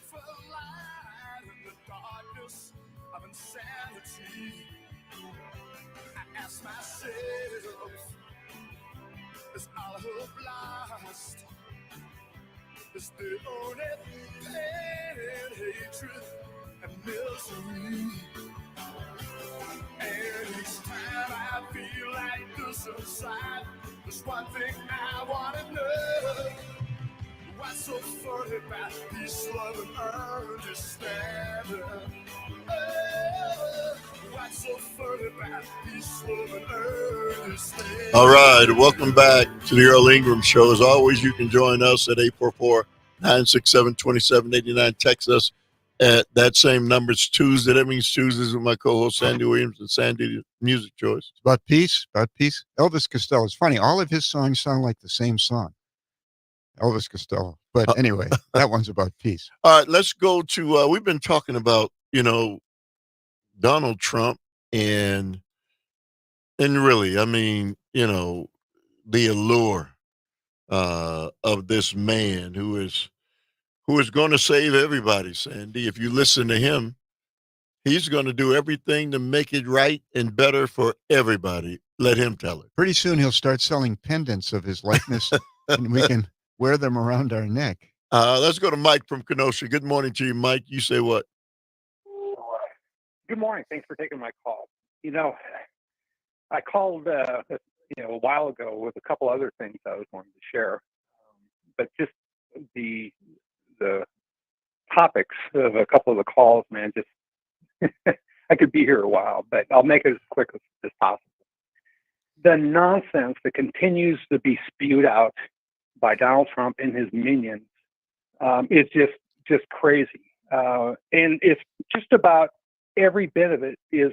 for light in the darkness of insanity. I ask myself, is all hope lost? Is the only pain and hatred and misery? And each time I feel like this inside, there's one thing I want to know. What's so funny about peace, love, and understanding? Oh, what's so funny about peace, love, and understanding? All right, welcome back to the Earl Ingram Show. As always, you can join us at 844-967-2789. Text us at that same number. It's Tuesday. That means Tuesdays with my co-host Sandy Williams and Sandy Music Choice. About peace. Elvis Costello. It's funny. All of his songs sound like the same song. Elvis Costello. But anyway, that one's about peace. All right, let's go to, we've been talking about, Donald Trump and really, I mean, the allure of this man who is going to save everybody, Sandy. If you listen to him, he's going to do everything to make it right and better for everybody. Let him tell it. Pretty soon he'll start selling pendants of his likeness and we can wear them around our neck. Let's go to Mike from Kenosha. Good morning to you, Mike. You say what? Good morning. Thanks for taking my call. I called a while ago with a couple other things I was wanting to share, but just the topics of a couple of the calls, man, just I could be here a while, but I'll make it as quick as possible. The nonsense that continues to be spewed out by Donald Trump and his minions is just crazy, and it's just about every bit of it is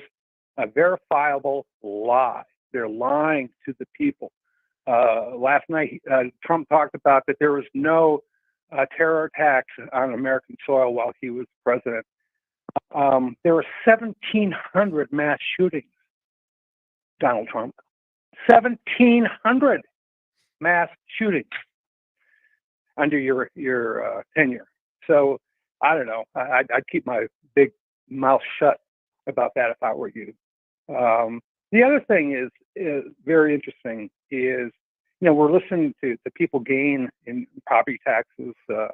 a verifiable lie. They're lying to the people. Last night, Trump talked about that there was no terror attacks on American soil while he was president. There were 1,700 mass shootings, Donald Trump. 1,700 mass shootings under your tenure. So I don't know. I'd keep my big mouth shut about that if I were you. The other thing is very interesting is, we're listening to people gain in property taxes. Their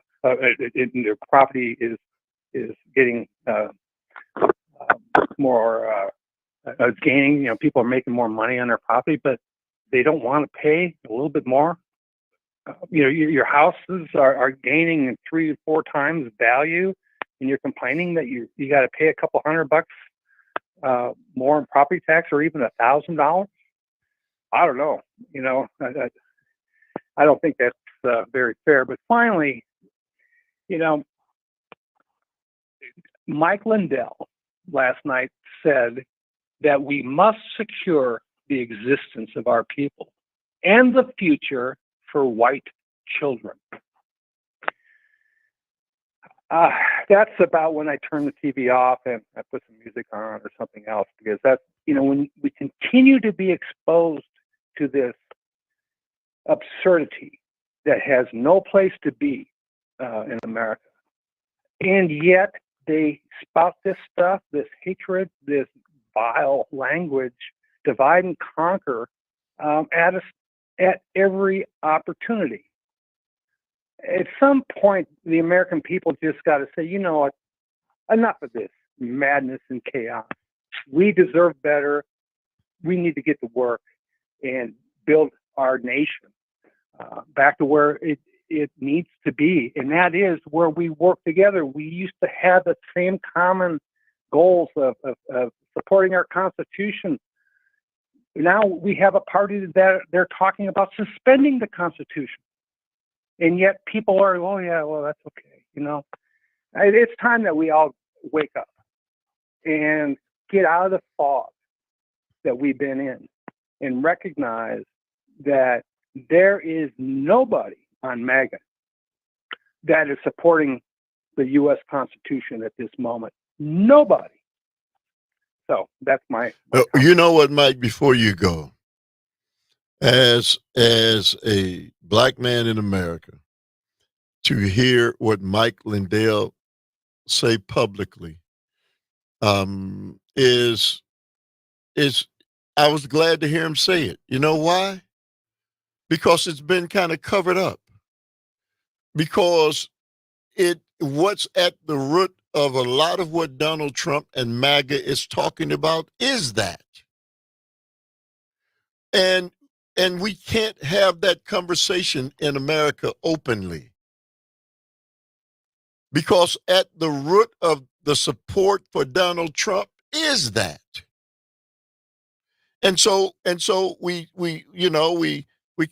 property is getting more gaining. People are making more money on their property, but they don't want to pay a little bit more. Your houses are gaining 3 to 4 times value, and you're complaining that you got to pay a couple $100 more in property tax, or even $1,000. I don't know. I don't think that's very fair. But finally, Mike Lindell last night said that we must secure the existence of our people and the future for white children. That's about when I turn the TV off and I put some music on or something else, because that's, when we continue to be exposed to this absurdity that has no place to be in America, and yet they spout this stuff, this hatred, this vile language, divide and conquer at us at every opportunity. At some point, the American people just got to say, you know what, enough of this madness and chaos. We deserve better. We need to get to work and build our nation back to where it needs to be. And that is where we work together. We used to have the same common goals of supporting our Constitution. Now we have a party that they're talking about suspending the Constitution. And yet people are, oh yeah, well, that's okay. It's time that we all wake up and get out of the fog that we've been in and recognize that there is nobody on MAGA that is supporting the U.S. Constitution at this moment. Nobody. So that's my you know what, Mike, before you go, as a black man in America, to hear what Mike Lindell say publicly is I was glad to hear him say it. You know why? Because it's been kind of covered up. Because what's at the root of a lot of what Donald Trump and MAGA is talking about is that. And we can't have that conversation in America openly. Because at the root of the support for Donald Trump is that. And so we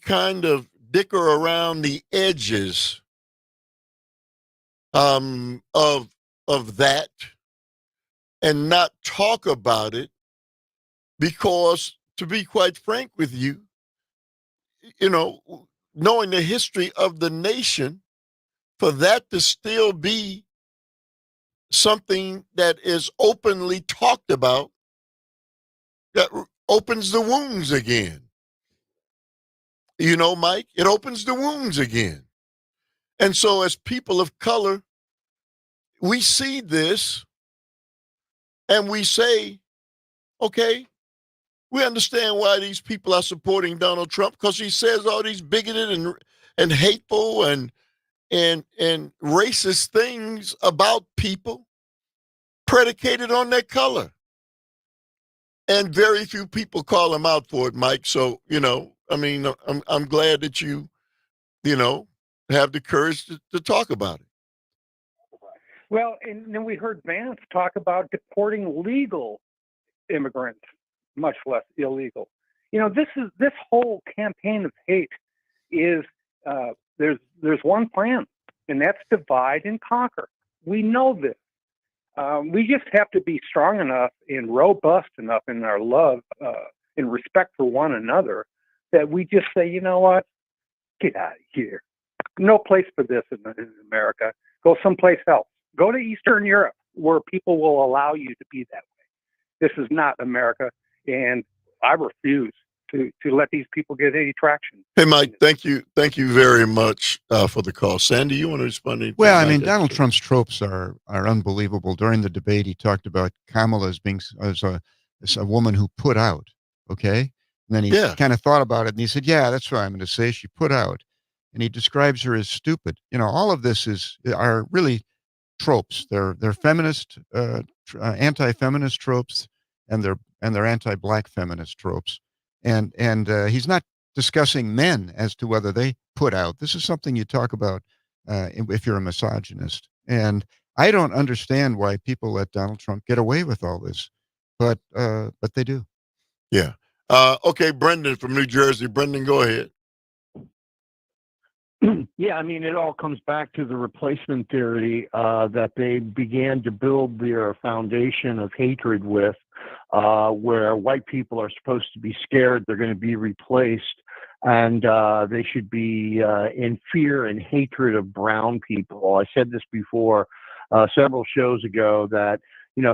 kind of dicker around the edges of that and not talk about it because, to be quite frank with you, knowing the history of the nation, for that to still be something that is openly talked about, that opens the wounds again. Mike, it opens the wounds again. And so as people of color, we see this and we say, okay, we understand why these people are supporting Donald Trump, because he says all these bigoted and hateful and racist things about people predicated on their color. And very few people call him out for it, Mike. So, I'm glad that you have the courage to talk about it. Well, and then we heard Vance talk about deporting legal immigrants, much less illegal. This whole campaign of hate is there's one plan, and that's divide and conquer. We know this. We just have to be strong enough and robust enough in our love and respect for one another that we just say, you know what, get out of here. No place for this in America. Go someplace else. Go to Eastern Europe, where people will allow you to be that way. This is not America, and I refuse to let these people get any traction. Hey, Mike, thank you very much for the call. Sandy, you want to respond to anything? Well, I mean, Donald Trump's tropes are unbelievable. During the debate, he talked about Kamala as being as a woman who put out, okay? And then he kind of thought about it, and he said, yeah, that's what I'm going to say. She put out. And he describes her as stupid. All of this are really tropes. They're feminist, anti-feminist tropes, and they're anti-black feminist tropes. And he's not discussing men as to whether they put out. This is something you talk about if you're a misogynist. And I don't understand why people let Donald Trump get away with all this, but they do. Yeah. Okay, Brendan from New Jersey. Brendan, go ahead. Yeah, I mean, it all comes back to the replacement theory that they began to build their foundation of hatred with, where white people are supposed to be scared they're going to be replaced, and they should be in fear and hatred of brown people. I said this before several shows ago that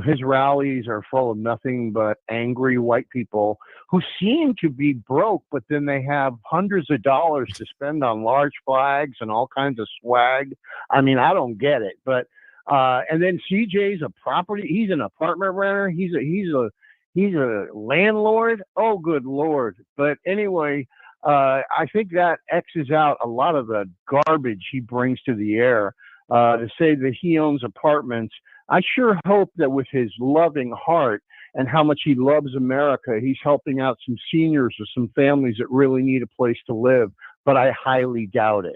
his rallies are full of nothing but angry white people who seem to be broke, but then they have hundreds of dollars to spend on large flags and all kinds of swag. I mean, I don't get it. But and then CJ's a property. He's an apartment renter. He's a landlord. Oh, good Lord. But anyway, I think that X's out a lot of the garbage he brings to the air to say that he owns apartments. I sure hope that with his loving heart and how much he loves America, he's helping out some seniors or some families that really need a place to live, but I highly doubt it.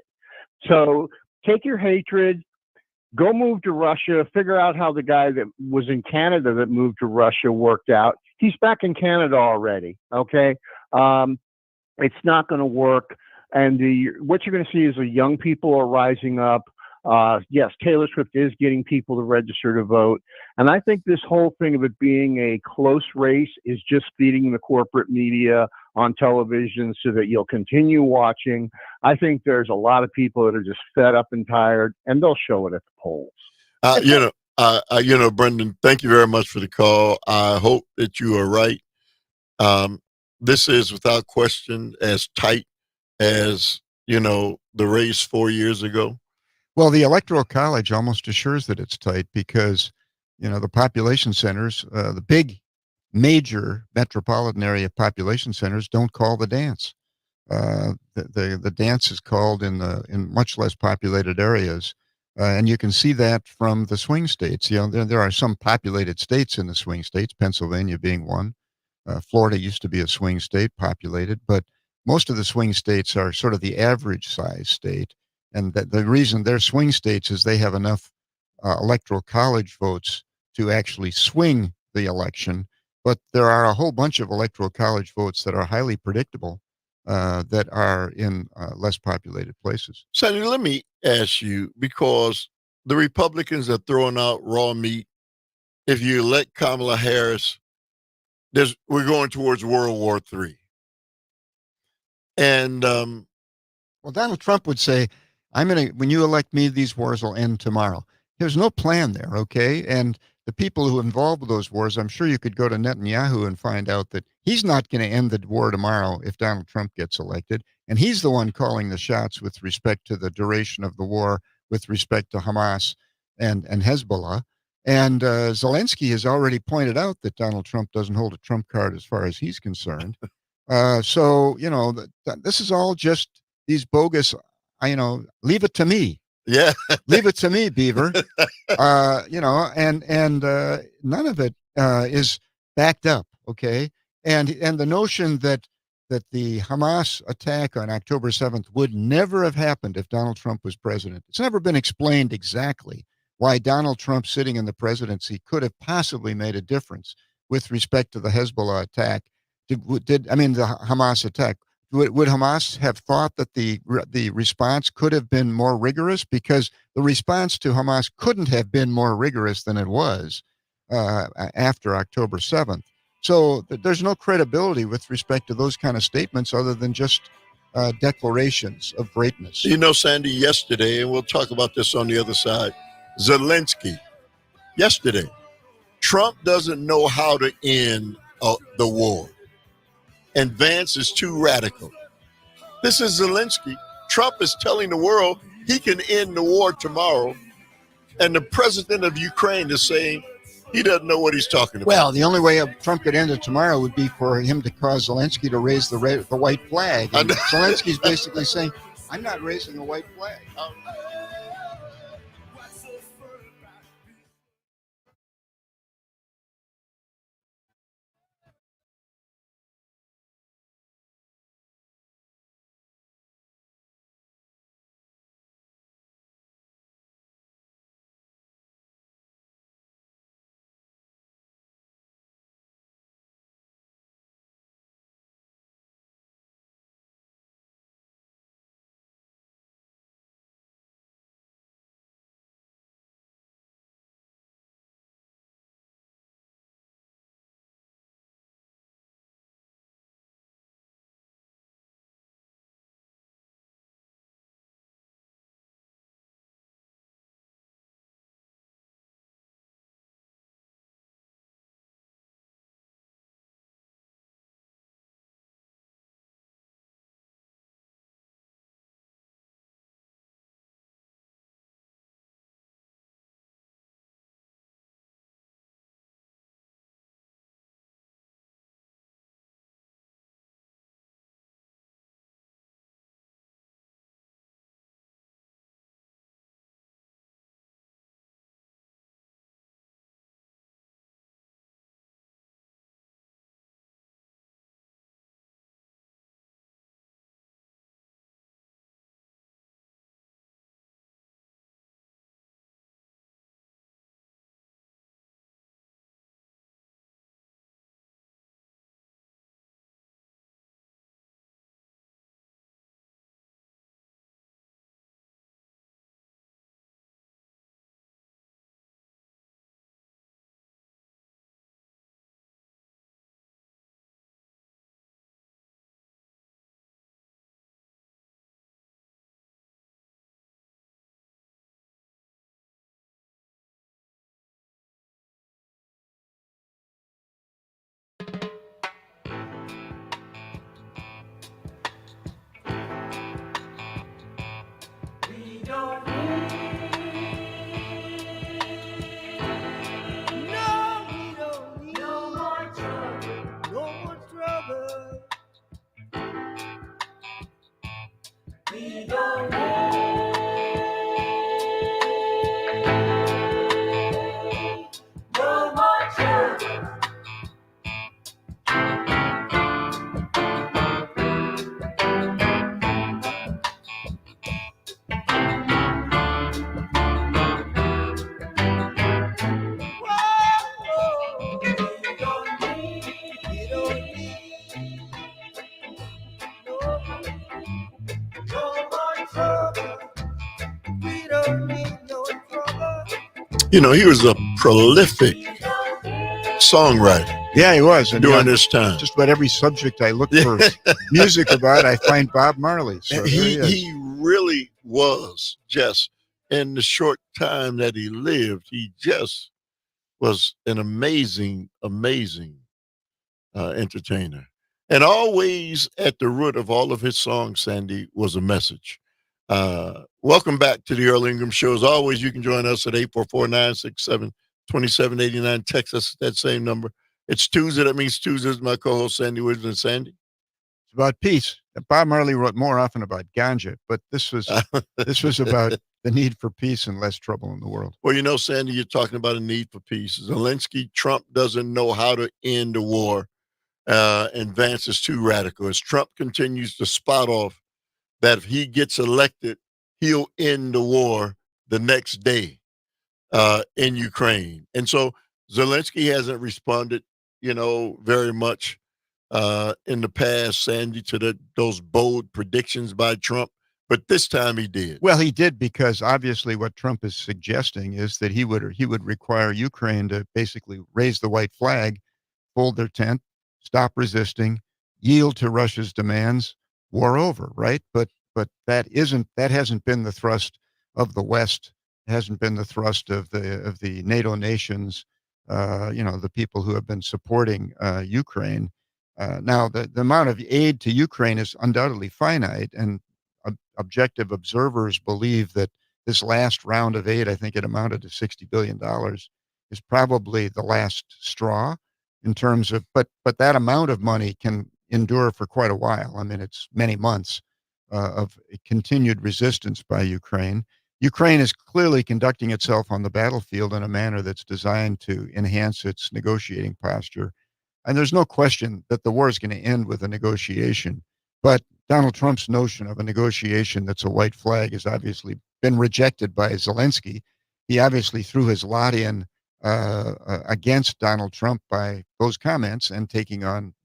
So take your hatred, go move to Russia, figure out how the guy that was in Canada that moved to Russia worked out. He's back in Canada already, okay? It's not going to work. And what you're going to see is the young people are rising up. Yes, Taylor Swift is getting people to register to vote. And I think this whole thing of it being a close race is just feeding the corporate media on television so that you'll continue watching. I think there's a lot of people that are just fed up and tired, and they'll show it at the polls. Brendan, thank you very much for the call. I hope that you are right. This is without question as tight as, the race 4 years ago. Well, the Electoral College almost assures that it's tight because, the population centers, the big major metropolitan area population centers don't call the dance. The dance is called in much less populated areas, and you can see that from the swing states. There are some populated states in the swing states, Pennsylvania being one. Florida used to be a swing state, populated, but most of the swing states are sort of the average size state. And the reason they're swing states is they have enough electoral college votes to actually swing the election. But there are a whole bunch of electoral college votes that are highly predictable that are in less populated places. Senator, let me ask you, because the Republicans are throwing out raw meat. If you elect Kamala Harris, we're going towards World War III. And well, Donald Trump would say, when you elect me, these wars will end tomorrow. There's no plan there, okay? And the people who are involved with those wars, I'm sure you could go to Netanyahu and find out that he's not going to end the war tomorrow if Donald Trump gets elected. And he's the one calling the shots with respect to the duration of the war, with respect to Hamas and Hezbollah. And Zelensky has already pointed out that Donald Trump doesn't hold a trump card as far as he's concerned. So, this is all just these bogus, leave it to me. Yeah. Leave it to me, Beaver. And none of it is backed up, okay? And the notion that the Hamas attack on October 7th would never have happened if Donald Trump was president. It's never been explained exactly why Donald Trump sitting in the presidency could have possibly made a difference with respect to the Hezbollah attack. The Hamas attack. Would Hamas have thought that the response could have been more rigorous? Because the response to Hamas couldn't have been more rigorous than it was after October 7th. So there's no credibility with respect to those kind of statements other than just declarations of greatness. Sandy, yesterday, and we'll talk about this on the other side, Zelensky, yesterday, Trump doesn't know how to end the war. And Vance is too radical. This is Zelensky. Trump is telling the world he can end the war tomorrow. And the president of Ukraine is saying he doesn't know what he's talking about. Well, the only way Trump could end it tomorrow would be for him to cause Zelensky to raise the white flag. And Zelensky's basically saying, I'm not raising the white flag. You know, he was a prolific songwriter. Yeah, he was. And during this time. Just about every subject I look for music about, I find Bob Marley. So he really was just, in the short time that he lived, he just was an amazing, amazing entertainer. And always at the root of all of his songs, Sandy, was a message. Welcome back to the Earl Ingram Show. As always, you can join us at 844-967-2789. Text us at that same number. It's Tuesday. That means Tuesdays. My co-host, Sandy Williams. And Sandy? It's about peace. Bob Marley wrote more often about ganja, but this was about the need for peace and less trouble in the world. Well, you know, Sandy, you're talking about a need for peace. Zelensky, Trump doesn't know how to end the war, and Vance is too radical. As Trump continues to spot off that if he gets elected, he'll end the war the next day in Ukraine. And so Zelensky hasn't responded, very much in the past, Sandy, to those bold predictions by Trump. But this time he did. Well, he did, because obviously what Trump is suggesting is that he would require Ukraine to basically raise the white flag, fold their tent, stop resisting, yield to Russia's demands, war over, right? But that hasn't been the thrust of the West, hasn't been the thrust of the NATO nations, the people who have been supporting Ukraine. Now, the amount of aid to Ukraine is undoubtedly finite, and objective observers believe that this last round of aid, I think it amounted to $60 billion, is probably the last straw in terms of, but that amount of money can endure for quite a while. I mean, it's many months of continued resistance by Ukraine. Ukraine is clearly conducting itself on the battlefield in a manner that's designed to enhance its negotiating posture. And there's no question that the war is going to end with a negotiation. But Donald Trump's notion of a negotiation that's a white flag has obviously been rejected by Zelensky. He obviously threw his lot in against Donald Trump by those comments and taking on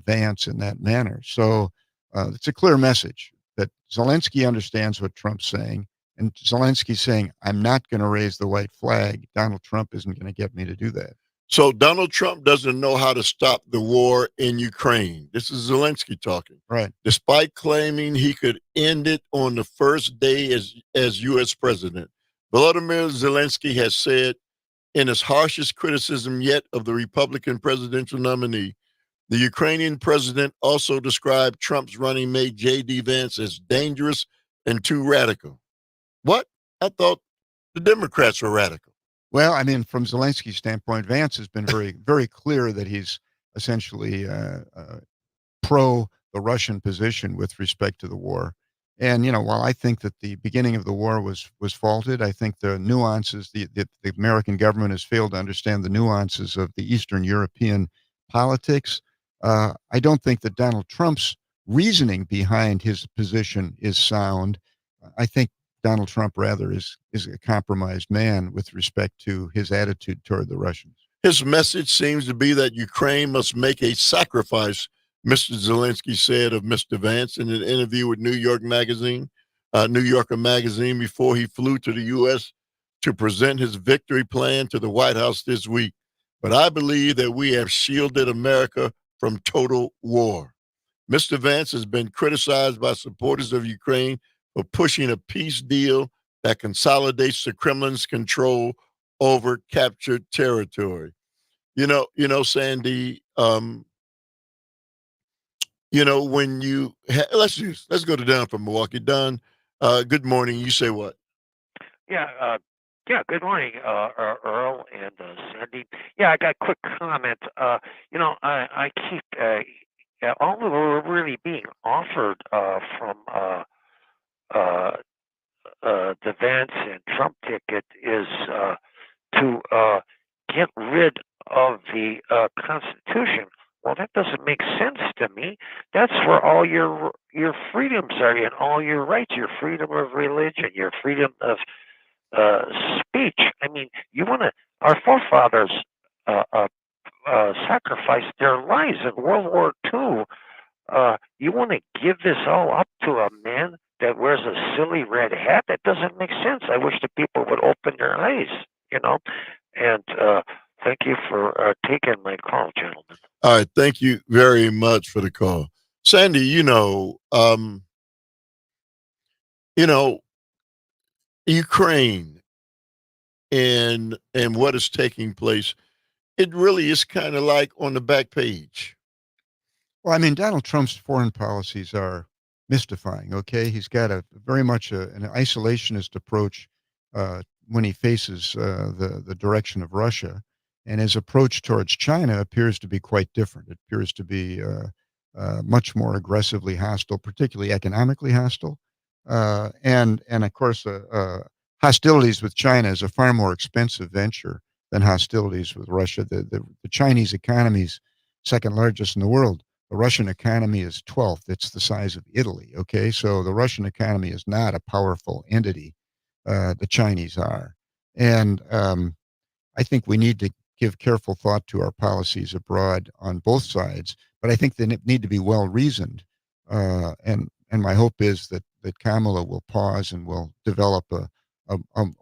Vance in that manner. So it's a clear message that Zelensky understands what Trump's saying. And Zelensky's saying, I'm not going to raise the white flag. Donald Trump isn't going to get me to do that. So Donald Trump doesn't know how to stop the war in Ukraine. This is Zelensky talking. Right. Despite claiming he could end it on the first day as U.S. president, Volodymyr Zelensky has said in his harshest criticism yet of the Republican presidential nominee, the Ukrainian president also described Trump's running mate J.D. Vance as dangerous and too radical. What? I thought the Democrats were radical. Well, I mean, from Zelensky's standpoint, Vance has been very, very clear that he's essentially pro the Russian position with respect to the war. And, while I think that the beginning of the war was faulted, I think the nuances, the American government has failed to understand the nuances of the Eastern European politics. I don't think that Donald Trump's reasoning behind his position is sound. I think Donald Trump rather is a compromised man with respect to his attitude toward the Russians. His message seems to be that Ukraine must make a sacrifice, Mr. Zelensky said of Mr. Vance in an interview with New Yorker magazine before he flew to the U.S. to present his victory plan to the White House this week. But I believe that we have shielded America from total war. Mr. Vance has been criticized by supporters of Ukraine for pushing a peace deal that consolidates the Kremlin's control over captured territory. Sandy, when you let's go to Don from Milwaukee. Don, good morning. You say what? Yeah, good morning, Earl and Sandy. Yeah, I got a quick comment. I keep all that we're really being offered from the Vance and Trump ticket is to get rid of the Constitution. Well, that doesn't make sense to me. That's where all your freedoms are and all your rights, your freedom of religion, your freedom of speech. I mean, our forefathers sacrificed their lives in World War II. You want to give this all up to a man that wears a silly red hat. That doesn't make sense. I wish the people would open their eyes, you know. And thank you for taking my call, gentlemen. All right. Thank you very much for the call. Sandy, you know, Ukraine and what is taking place, it really is kind of like on the back page. Well, I mean, Donald Trump's foreign policies are mystifying. Okay, he's got a very much an isolationist approach when he faces the direction of Russia, and his approach towards China appears to be quite different. It appears to be much more aggressively hostile, particularly economically hostile, and of course, hostilities with China is a far more expensive venture than hostilities with Russia. The Chinese economy's second largest in the world. The Russian economy is 12th. It's the size of Italy. Okay. So the Russian economy is not a powerful entity. The Chinese are. And I think we need to give careful thought to our policies abroad on both sides. But I think they need to be well reasoned. And my hope is that Kamala will pause and will develop a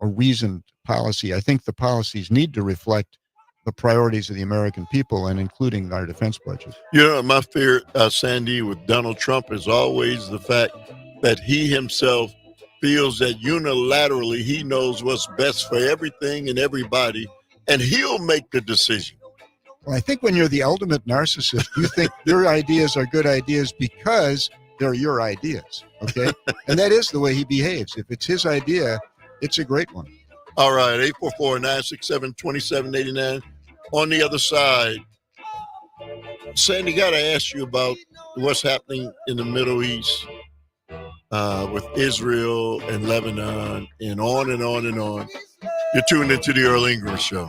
reasoned policy. I think the policies need to reflect the priorities of the American people and including our defense budget. My fear, Sandy, with Donald Trump is always the fact that he himself feels that unilaterally he knows what's best for everything and everybody, and he'll make the decision. Well, I think when you're the ultimate narcissist, you think your ideas are good ideas because they're your ideas, okay? And that is the way he behaves. If it's his idea, it's a great one. All right, 844-967-2789. On the other side, Sandy, got to ask you about what's happening in the Middle East with Israel and Lebanon and on and on and on. You're tuned into the Earl Ingram Show.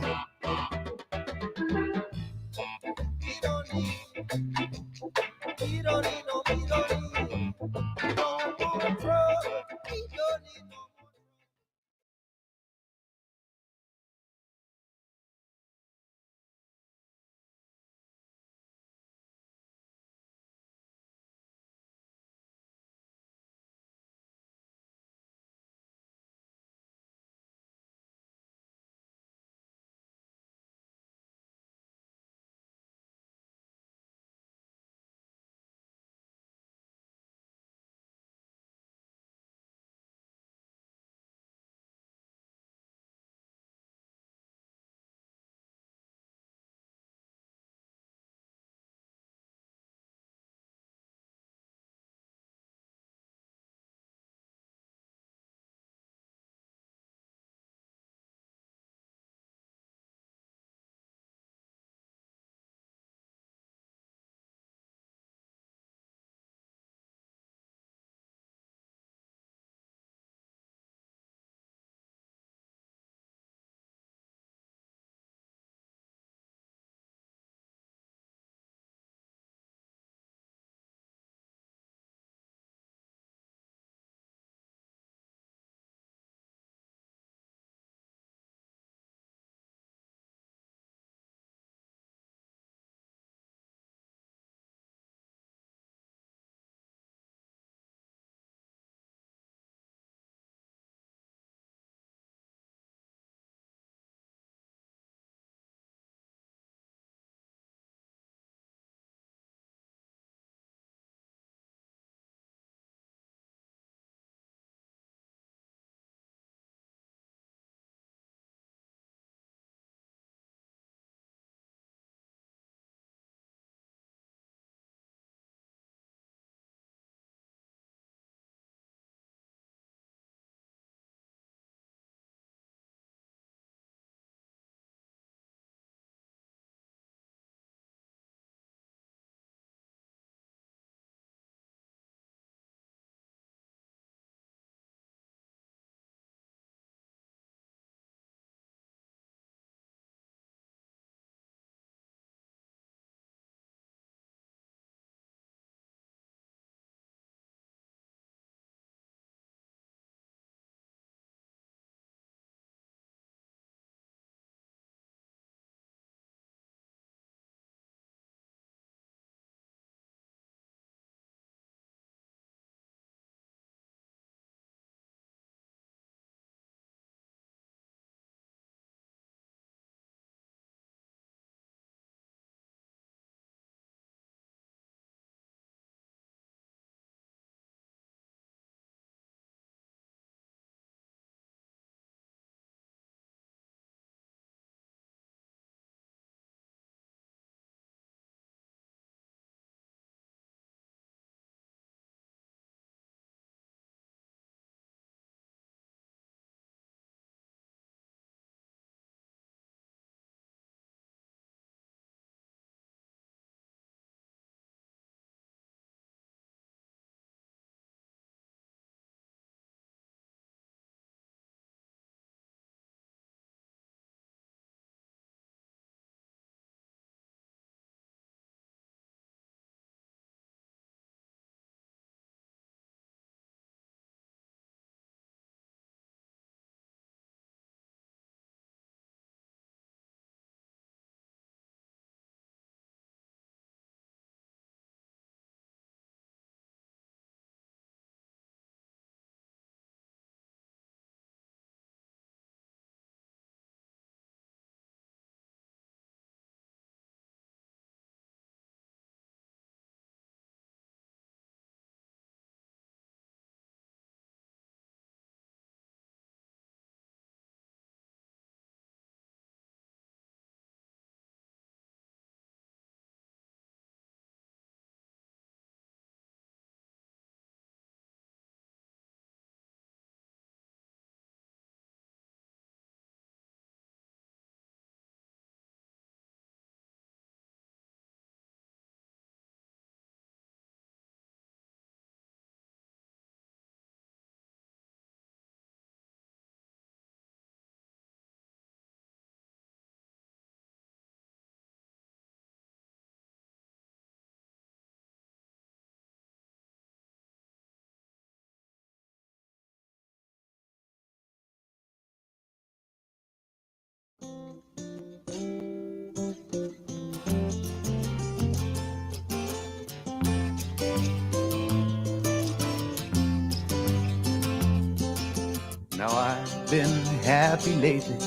been happy lately,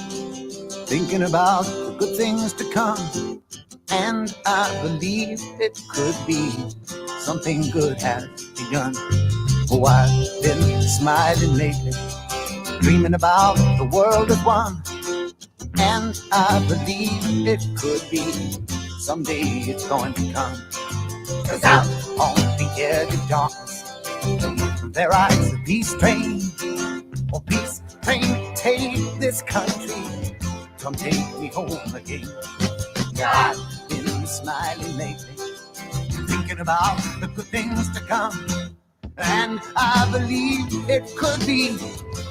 thinking about the good things to come. And I believe it could be something good has begun. Oh, I've been smiling lately, dreaming about the world as one. And I believe it could be someday it's going to come. 'Cause out on the edge of darkness, there rides the peace train. Oh, peace train, take this country, come take me home again. I've been smiling lately, thinking about the good things to come. And I believe it could be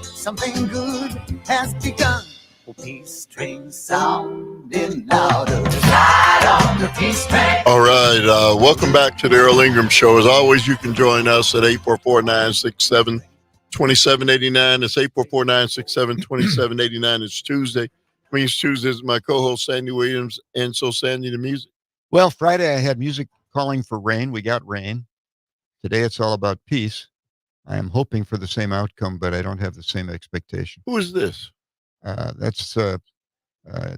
something good has begun. Oh, peace train sounding louder. Ride on the peace train. All right. Welcome back to the Earl Ingram Show. As always, you can join us at 844-967-2789. It's 844-967-2789. It's Tuesday. Means Tuesday is my co-host, Sandy Williams. And so, Sandy, the music. Well, Friday I had music calling for rain. We got rain. Today it's all about peace. I am hoping for the same outcome, but I don't have the same expectation. Who is this? That's the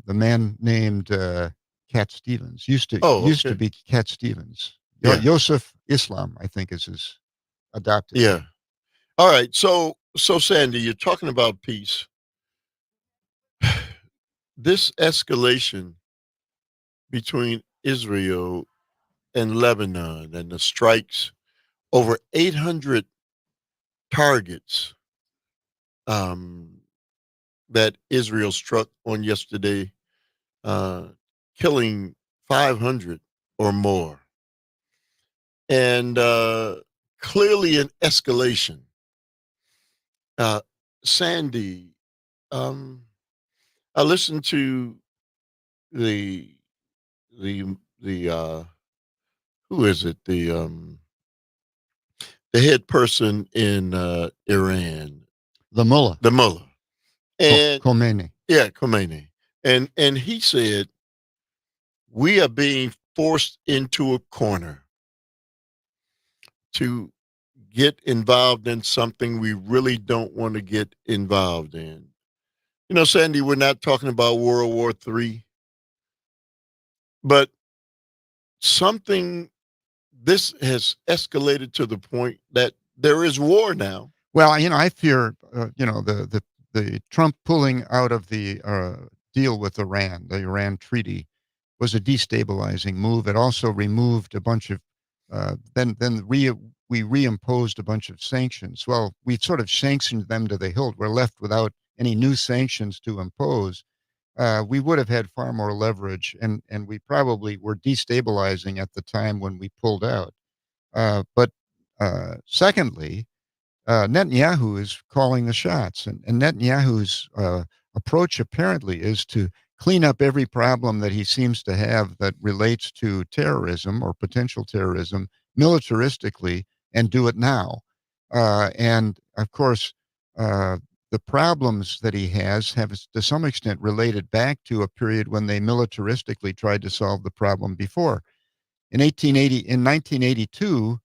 man named Cat Stevens. Used to be Cat Stevens. Yeah. Yosef Islam, I think, is his adopted. Yeah. All right. So Sandy, you're talking about peace. This escalation between Israel and Lebanon and the strikes, over 800 targets that Israel struck on yesterday, killing 500 or more. And clearly an escalation. Sandy, I listened to the who is it? The head person in Iran. The mullah. And Khomeini. Yeah, Khomeini. And he said, we are being forced into a corner to get involved in something we really don't want to get involved in. You know, Sandy, we're not talking about World War III, but this has escalated to the point that there is war now. Well, I fear, the Trump pulling out of the deal with Iran, the Iran treaty, was a destabilizing move. It also removed a bunch of, we reimposed a bunch of sanctions. Well, we sort of sanctioned them to the hilt. We're left without any new sanctions to impose. We would have had far more leverage, and we probably were destabilizing at the time when we pulled out. But secondly, Netanyahu is calling the shots, and Netanyahu's approach apparently is to clean up every problem that he seems to have that relates to terrorism or potential terrorism militaristically, and do it now. And of course, the problems that he has have to some extent related back to a period when they militaristically tried to solve the problem before. In 1982,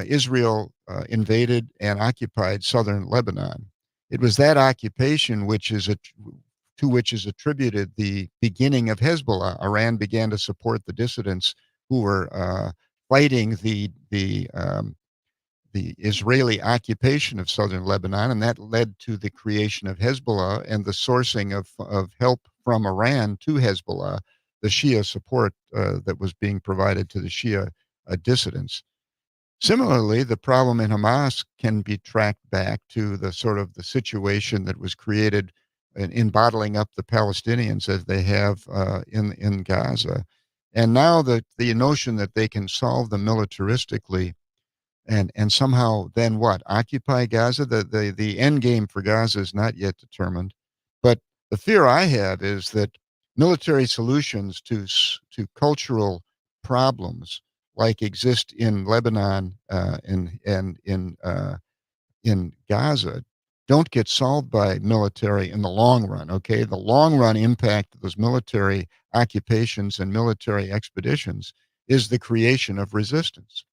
Israel invaded and occupied southern Lebanon. It was that occupation to which is attributed the beginning of Hezbollah. Iran began to support the dissidents who were fighting the Israeli occupation of southern Lebanon, and that led to the creation of Hezbollah and the sourcing of help from Iran to Hezbollah, the Shia support that was being provided to the Shia dissidents. Similarly, the problem in Hamas can be tracked back to the situation that was created in bottling up the Palestinians as they have in Gaza. And now the notion that they can solve them militaristically and somehow then what? Occupy Gaza? The end game for Gaza is not yet determined. But the fear I have is that military solutions to cultural problems like exist in Lebanon and in Gaza don't get solved by military in the long run, okay? The long run impact of those military occupations and military expeditions is the creation of resistance.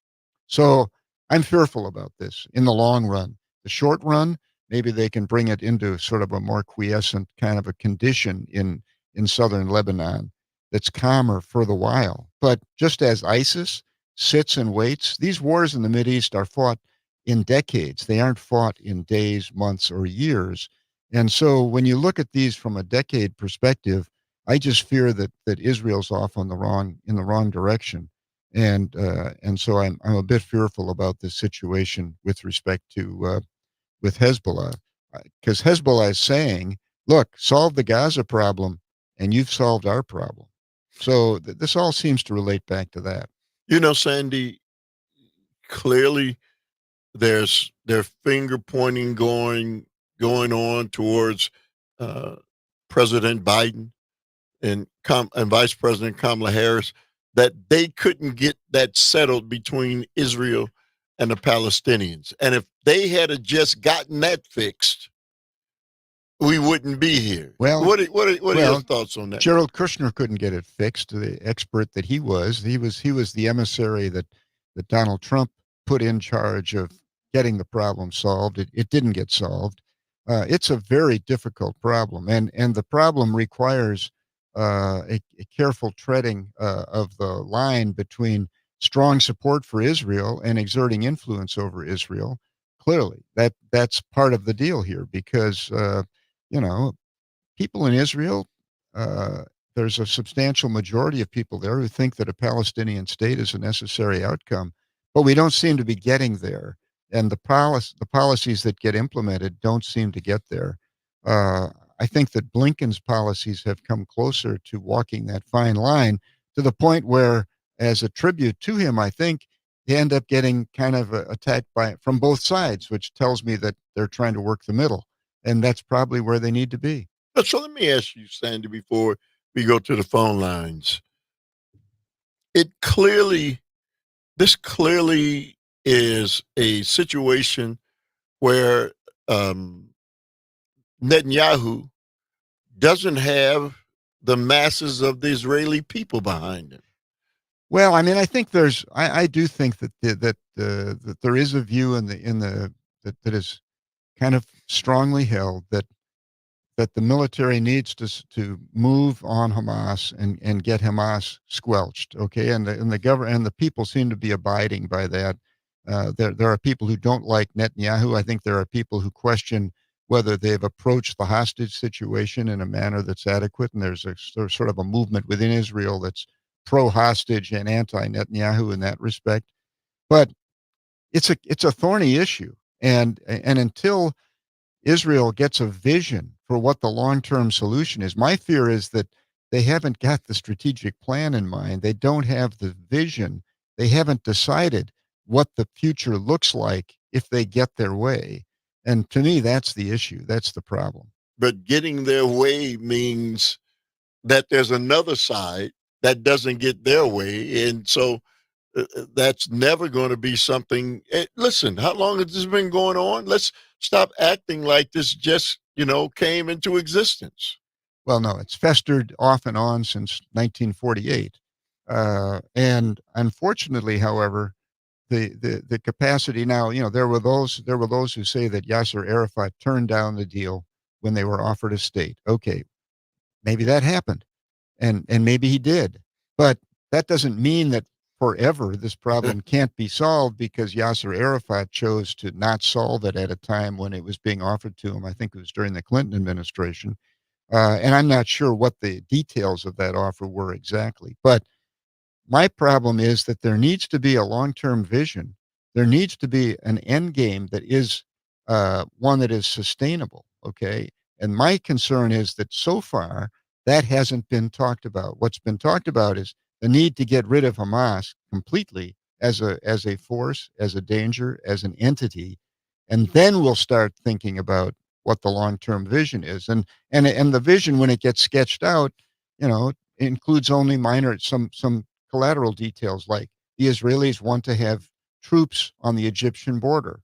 So I'm fearful about this in the long run. The short run, maybe they can bring it into sort of a more quiescent kind of a condition in southern Lebanon that's calmer for the while. But just as ISIS sits and waits, these wars in the Mideast are fought in decades. They aren't fought in days, months, or years. And so when you look at these from a decade perspective, I just fear that Israel's off on the wrong in the wrong direction, and so I'm a bit fearful about this situation with respect to with Hezbollah, because Hezbollah is saying, "Look, solve the Gaza problem, and you've solved our problem." So this all seems to relate back to that. Sandy, clearly their finger pointing going on towards uh, President Biden and Vice President Kamala Harris, that they couldn't get that settled between Israel and the Palestinians. And if they had just gotten that fixed, we wouldn't be here. Well, what are your thoughts on that? Gerald Kushner couldn't get it fixed. The expert that he was the emissary that Donald Trump put in charge of getting the problem solved. It didn't get solved. It's a very difficult problem, and the problem requires a careful treading of the line between strong support for Israel and exerting influence over Israel. Clearly, that's part of the deal here, because you know, people in Israel, uh, there's a substantial majority of people there who think that a Palestinian state is a necessary outcome, but we don't seem to be getting there. And the policies that get implemented don't seem to get there. Uh, I think that Blinken's policies have come closer to walking that fine line, to the point where, as a tribute to him, I think they end up getting kind of attacked from both sides, which tells me that they're trying to work the middle, and that's probably where they need to be. So let me ask you, Sandy, before we go to the phone lines. This clearly is a situation where Netanyahu doesn't have the masses of the Israeli people behind him. Well, I mean, I think I do think that that there is a view that is kind of strongly held that the military needs to move on Hamas and get Hamas squelched. Okay, and the government and the people seem to be abiding by that. There are people who don't like Netanyahu. I think there are people who question whether they've approached the hostage situation in a manner that's adequate. And there's sort of a movement within Israel that's pro-hostage and anti-Netanyahu in that respect. But it's a thorny issue, and until Israel gets a vision for what the long-term solution is, my fear is that they haven't got the strategic plan in mind. They don't have the vision. They haven't decided what the future looks like if they get their way. And to me, that's the issue. That's the problem. But getting their way means that there's another side that doesn't get their way. And so that's never going to be something. Listen, how long has this been going on? Let's stop acting like this just, came into existence. Well, no, it's festered off and on since 1948. And unfortunately, however, the capacity now, there were those who say that Yasser Arafat turned down the deal when they were offered a state. Okay, maybe that happened, and maybe he did, but that doesn't mean that forever this problem can't be solved, because Yasser Arafat chose to not solve it at a time when it was being offered to him. I think it was during the Clinton administration, and I'm not sure what the details of that offer were exactly, but my problem is that there needs to be a long-term vision. There needs to be an end game that is one that is sustainable. Okay. And my concern is that so far that hasn't been talked about. What's been talked about is the need to get rid of Hamas completely as a force, as a danger, as an entity. And then we'll start thinking about what the long-term vision is. And the vision, when it gets sketched out, includes only some collateral details, like the Israelis want to have troops on the Egyptian border,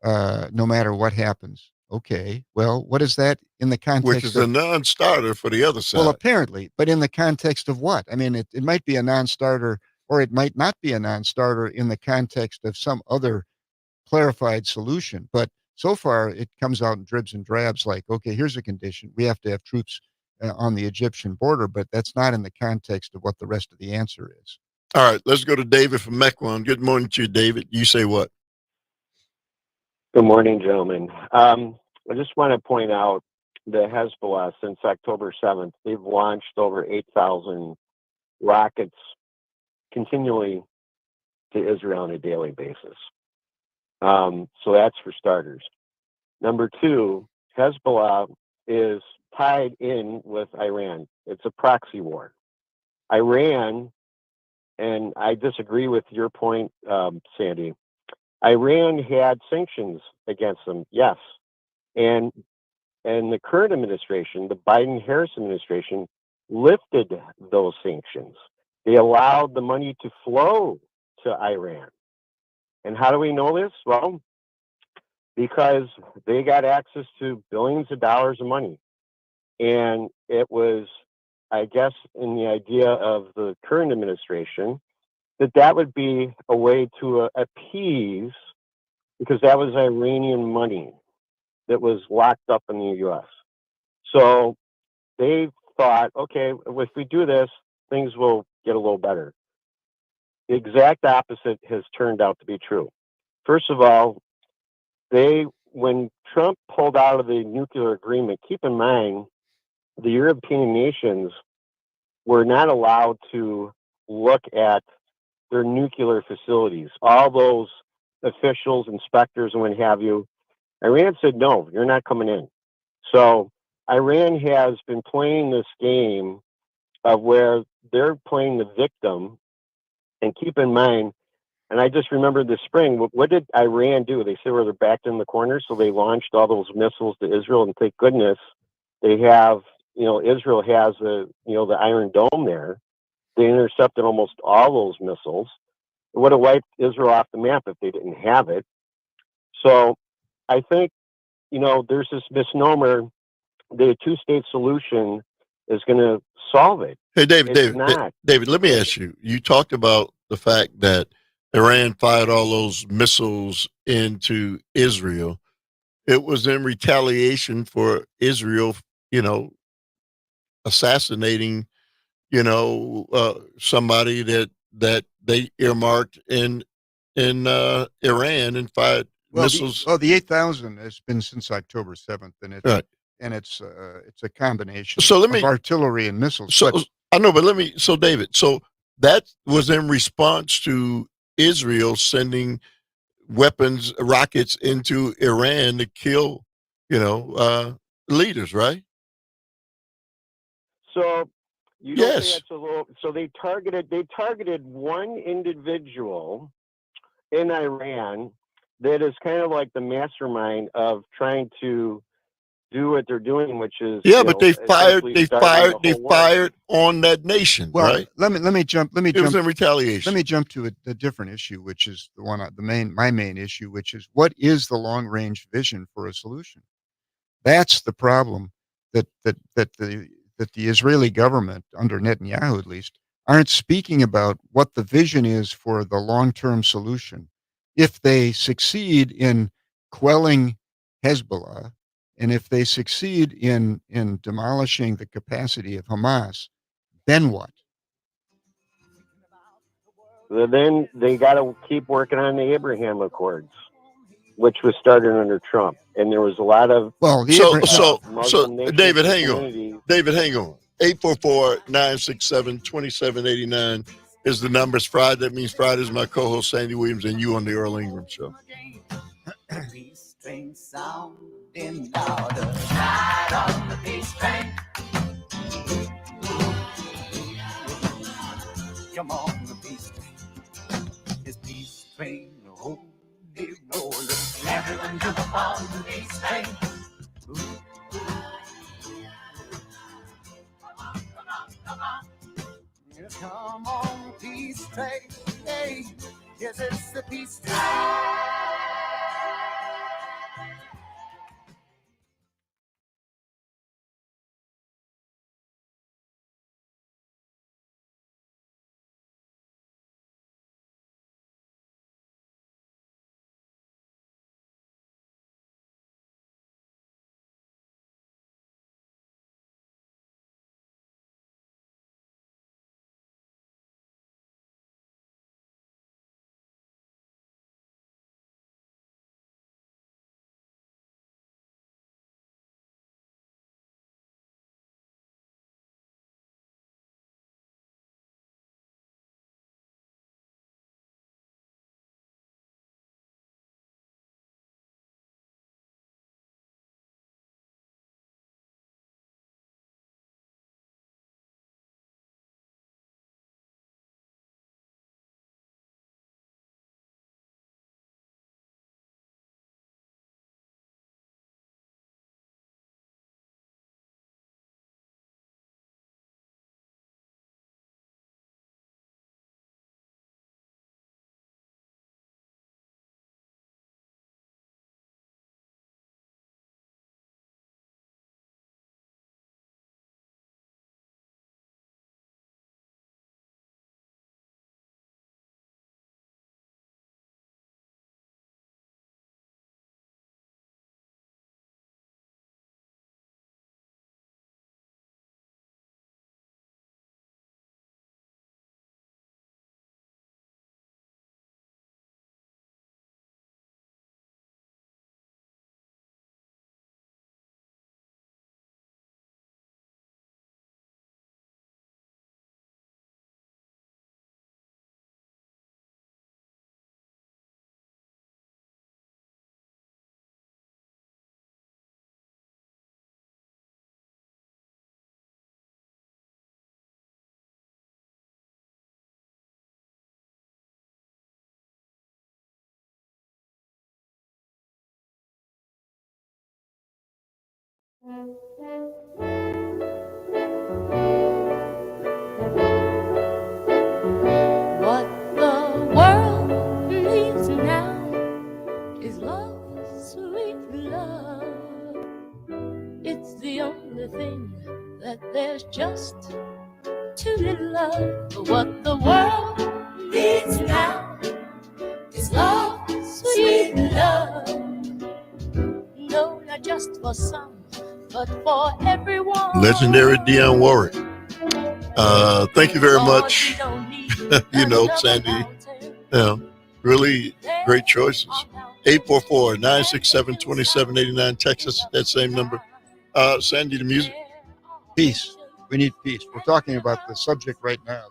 no matter what happens. Okay, well, what is that in the context? Which is a non-starter for the other side. Well, apparently, but in the context of what? I mean, it might be a non-starter, or it might not be a non-starter in the context of some other clarified solution. But So far, it comes out in dribs and drabs like, okay, here's a condition. We have to have troops on the Egyptian border, but that's not in the context of what the rest of the answer is. All right, let's go to David from Mequon. Good morning to you, David. You say what? Good morning, gentlemen. I just want to point out that Hezbollah, since October 7th, they've launched over 8,000 rockets continually to Israel on a daily basis. So that's for starters. Number two, Hezbollah is tied in with Iran. It's a proxy war. Iran, and I disagree with your point, Sandy, Iran had sanctions against them, yes. And the current administration, the Biden-Harris administration, lifted those sanctions. They allowed the money to flow to Iran. And how do we know this? Well, because they got access to billions of dollars of money. And it was, I guess, in the idea of the current administration, that would be a way to appease, because that was Iranian money that was locked up in the U.S. So they thought, okay, if we do this, things will get a little better. The exact opposite has turned out to be true. First of all, when Trump pulled out of the nuclear agreement, keep in mind, the European nations were not allowed to look at their nuclear facilities. All those officials, inspectors, and what have you, Iran said, no, you're not coming in. So Iran has been playing this game of where they're playing the victim. And keep in mind, and I just remembered this spring, what did Iran do? They said, well, they're backed in the corner, so they launched all those missiles to Israel, and thank goodness they have, Israel has the Iron Dome there. They intercepted almost all those missiles. It would have wiped Israel off the map if they didn't have it. So I think, there's this misnomer that a two-state solution is going to solve it. Hey, David, It's not. David, let me ask you. You talked about the fact that Iran fired all those missiles into Israel. It was in retaliation for Israel, assassinating, somebody that they earmarked in Iran and fired missiles. The 8,000 has been since October 7th, and it's Right. and it's a combination So of artillery and missiles. So I know, but David, so that was in response to Israel sending weapons, rockets into Iran to kill, leaders, right? So you don't Yes. say that's a little. So they targeted one individual in Iran that is kind of like the mastermind of trying to do what they're doing, which is but they fired essentially starting the whole war. on that nation, Well, right? let me jump. It was in retaliation. Let me jump to a different issue, which is my main issue, which is what is the long range vision for a solution? That's the problem that the Israeli government, under Netanyahu at least, aren't speaking about what the vision is for the long term solution. If they succeed in quelling Hezbollah, and if they succeed in demolishing the capacity of Hamas, then what? Then they got to keep working on the Abraham Accords, which was started under Trump, and there was a lot of Muslim nations David, and hang communities. on. David, hang on. 844-967-2789 is the number. It's Friday. That means Friday is my co-host Sandy Williams and you on the Earl Ingram Show. Peace train sounding louder. Ride on the peace train. Come on, the peace train. This peace train, holy roller. Everyone jump up on the peace train. Come on, peace train. Hey, yes, it's the peace train. What the world needs now is love, sweet love. It's the only thing that there's just too little of. What the world needs now is love, sweet love. No, not just for some, but for everyone. Legendary Dionne Warwick. Thank you very much. Sandy, really great choices. 844-967-2789, Texas, that same number. Sandy, the music. Peace. We need peace. We're talking about the subject right now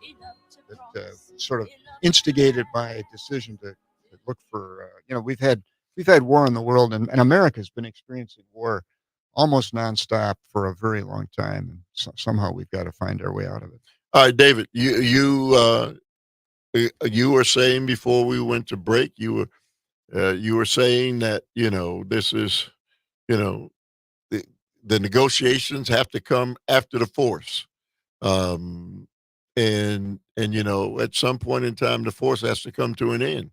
that sort of instigated my decision to look for. We've had war in the world, and America's been experiencing war almost nonstop for a very long time, and somehow we've got to find our way out of it. All right, David, you were saying before we went to break, you were saying that this is the negotiations have to come after the force, and at some point in time the force has to come to an end.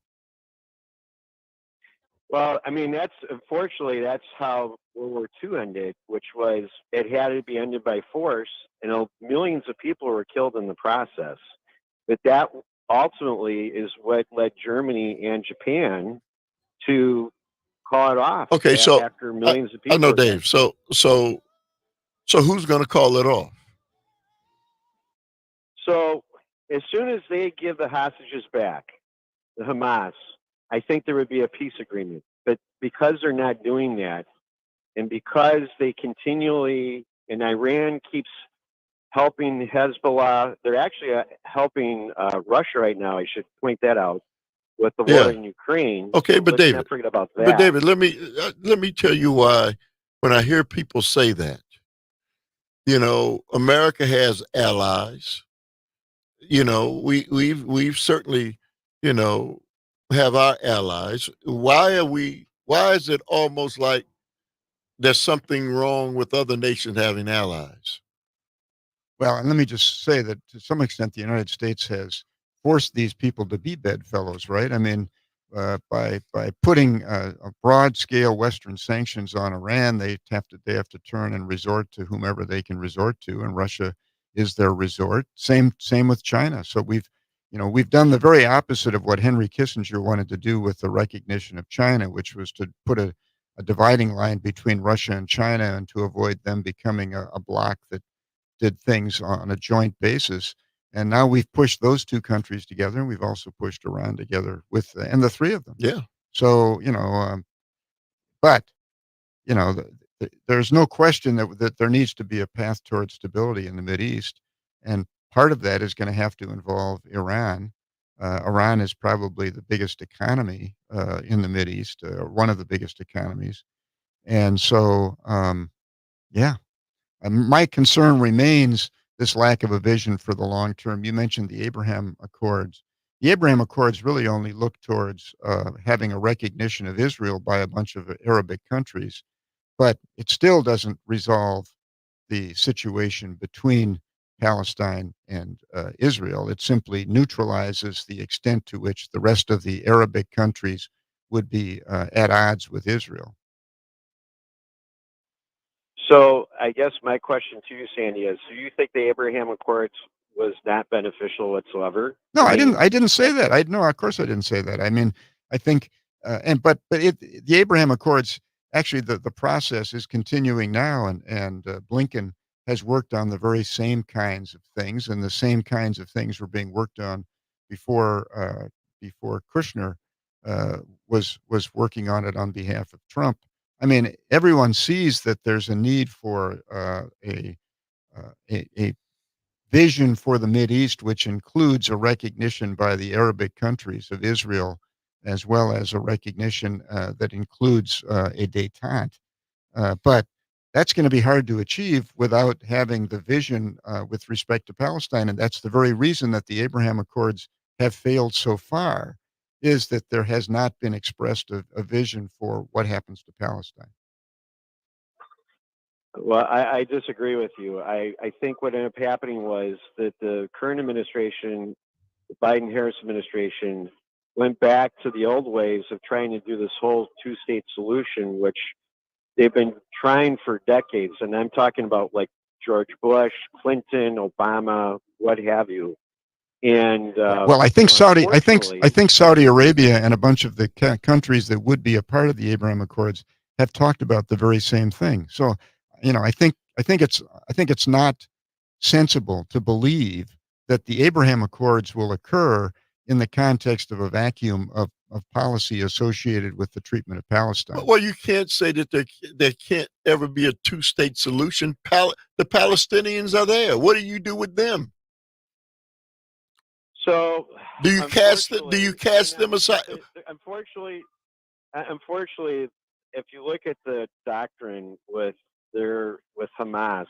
Well, I mean, unfortunately, that's how World War II ended, which was it had to be ended by force, and millions of people were killed in the process. But that ultimately is what led Germany and Japan to call it off. Okay, so after millions of people. I know, Dave. So who's going to call it off? So as soon as they give the hostages back, the Hamas, I think there would be a peace agreement. But because they're not doing that, and because they continually, and Iran keeps helping Hezbollah, they're actually helping Russia right now. I should point that out with the war in Ukraine. Okay, but let's David, not forget about that. But David, let me tell you why. When I hear people say that, America has allies. We've certainly, have our allies. Why is it almost like there's something wrong with other nations having allies? Well, and let me just say that to some extent, the United States has forced these people to be bedfellows, right? I mean, by putting a broad scale Western sanctions on Iran, they have to turn and resort to whomever they can resort to, and Russia is their resort. Same with China. So we've done the very opposite of what Henry Kissinger wanted to do with the recognition of China, which was to put a dividing line between Russia and China, and to avoid them becoming a bloc that did things on a joint basis. And now we've pushed those two countries together, and we've also pushed Iran together and the three of them. Yeah. So, but, there's no question that there needs to be a path towards stability in the Mideast. And part of that is going to have to involve Iran. Iran is probably the biggest economy in the Mideast, one of the biggest economies. And so, yeah. My concern remains this lack of a vision for the long term. You mentioned the Abraham Accords. The Abraham Accords really only look towards having a recognition of Israel by a bunch of Arabic countries, but it still doesn't resolve the situation between Palestine and Israel. It simply neutralizes the extent to which the rest of the Arabic countries would be at odds with Israel. So I guess my question to you, Sandy, is: do you think the Abraham Accords was not beneficial whatsoever? No, I didn't say that. No, of course I didn't say that. I mean, I think, the Abraham Accords, actually, the process is continuing now, and Blinken has worked on the very same kinds of things, and the same kinds of things were being worked on before Kushner was working on it on behalf of Trump. I mean, everyone sees that there's a need for a vision for the Mideast, which includes a recognition by the Arabic countries of Israel, as well as a recognition that includes a détente. But that's going to be hard to achieve without having the vision with respect to Palestine. And that's the very reason that the Abraham Accords have failed so far, is that there has not been expressed a vision for what happens to Palestine. Well, I disagree with you. I think what ended up happening was that the current administration, the Biden-Harris administration, went back to the old ways of trying to do this whole two-state solution, which they've been trying for decades. And I'm talking about like George Bush, Clinton, Obama, what have you. And well, I think I unfortunately, think Saudi Arabia and a bunch of the countries that would be a part of the Abraham Accords have talked about the very same thing. So, I think it's not sensible to believe that the Abraham Accords will occur in the context of a vacuum of policy associated with the treatment of Palestine. Well, you can't say that there can't ever be a two-state solution. The Palestinians are there. What do you do with them? so Do you cast them aside? Unfortunately, if you look at the doctrine with Hamas,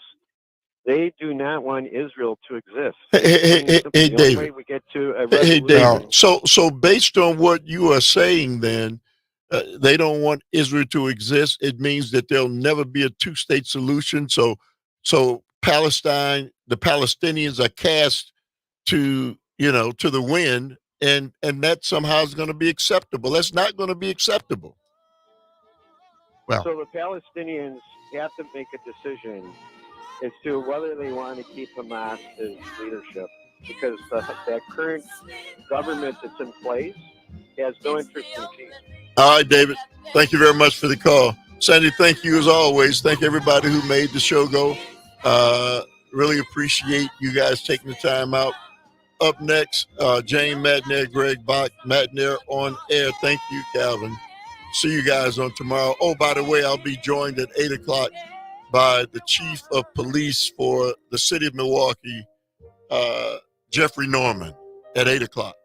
they do not want Israel to exist. Hey, The only way David. we get to a Hey, resolution. David. So based on what you are saying, then they don't want Israel to exist. It means that there'll never be a two-state solution. So Palestine, the Palestinians are cast to the wind, and that somehow is going to be acceptable. That's not going to be acceptable. Well, So the Palestinians have to make a decision as to whether they want to keep Hamas as leadership, because that current government that's in place has no interest in peace. All right, David. Thank you very much for the call. Sandy, thank you as always. Thank everybody who made the show go. Really appreciate you guys taking the time out. Up next, Jane Madnair, Greg Bach, Madnair on air. Thank you, Calvin. See you guys on tomorrow. Oh, by the way, I'll be joined at 8 o'clock by the chief of police for the city of Milwaukee, Jeffrey Norman, at 8 o'clock.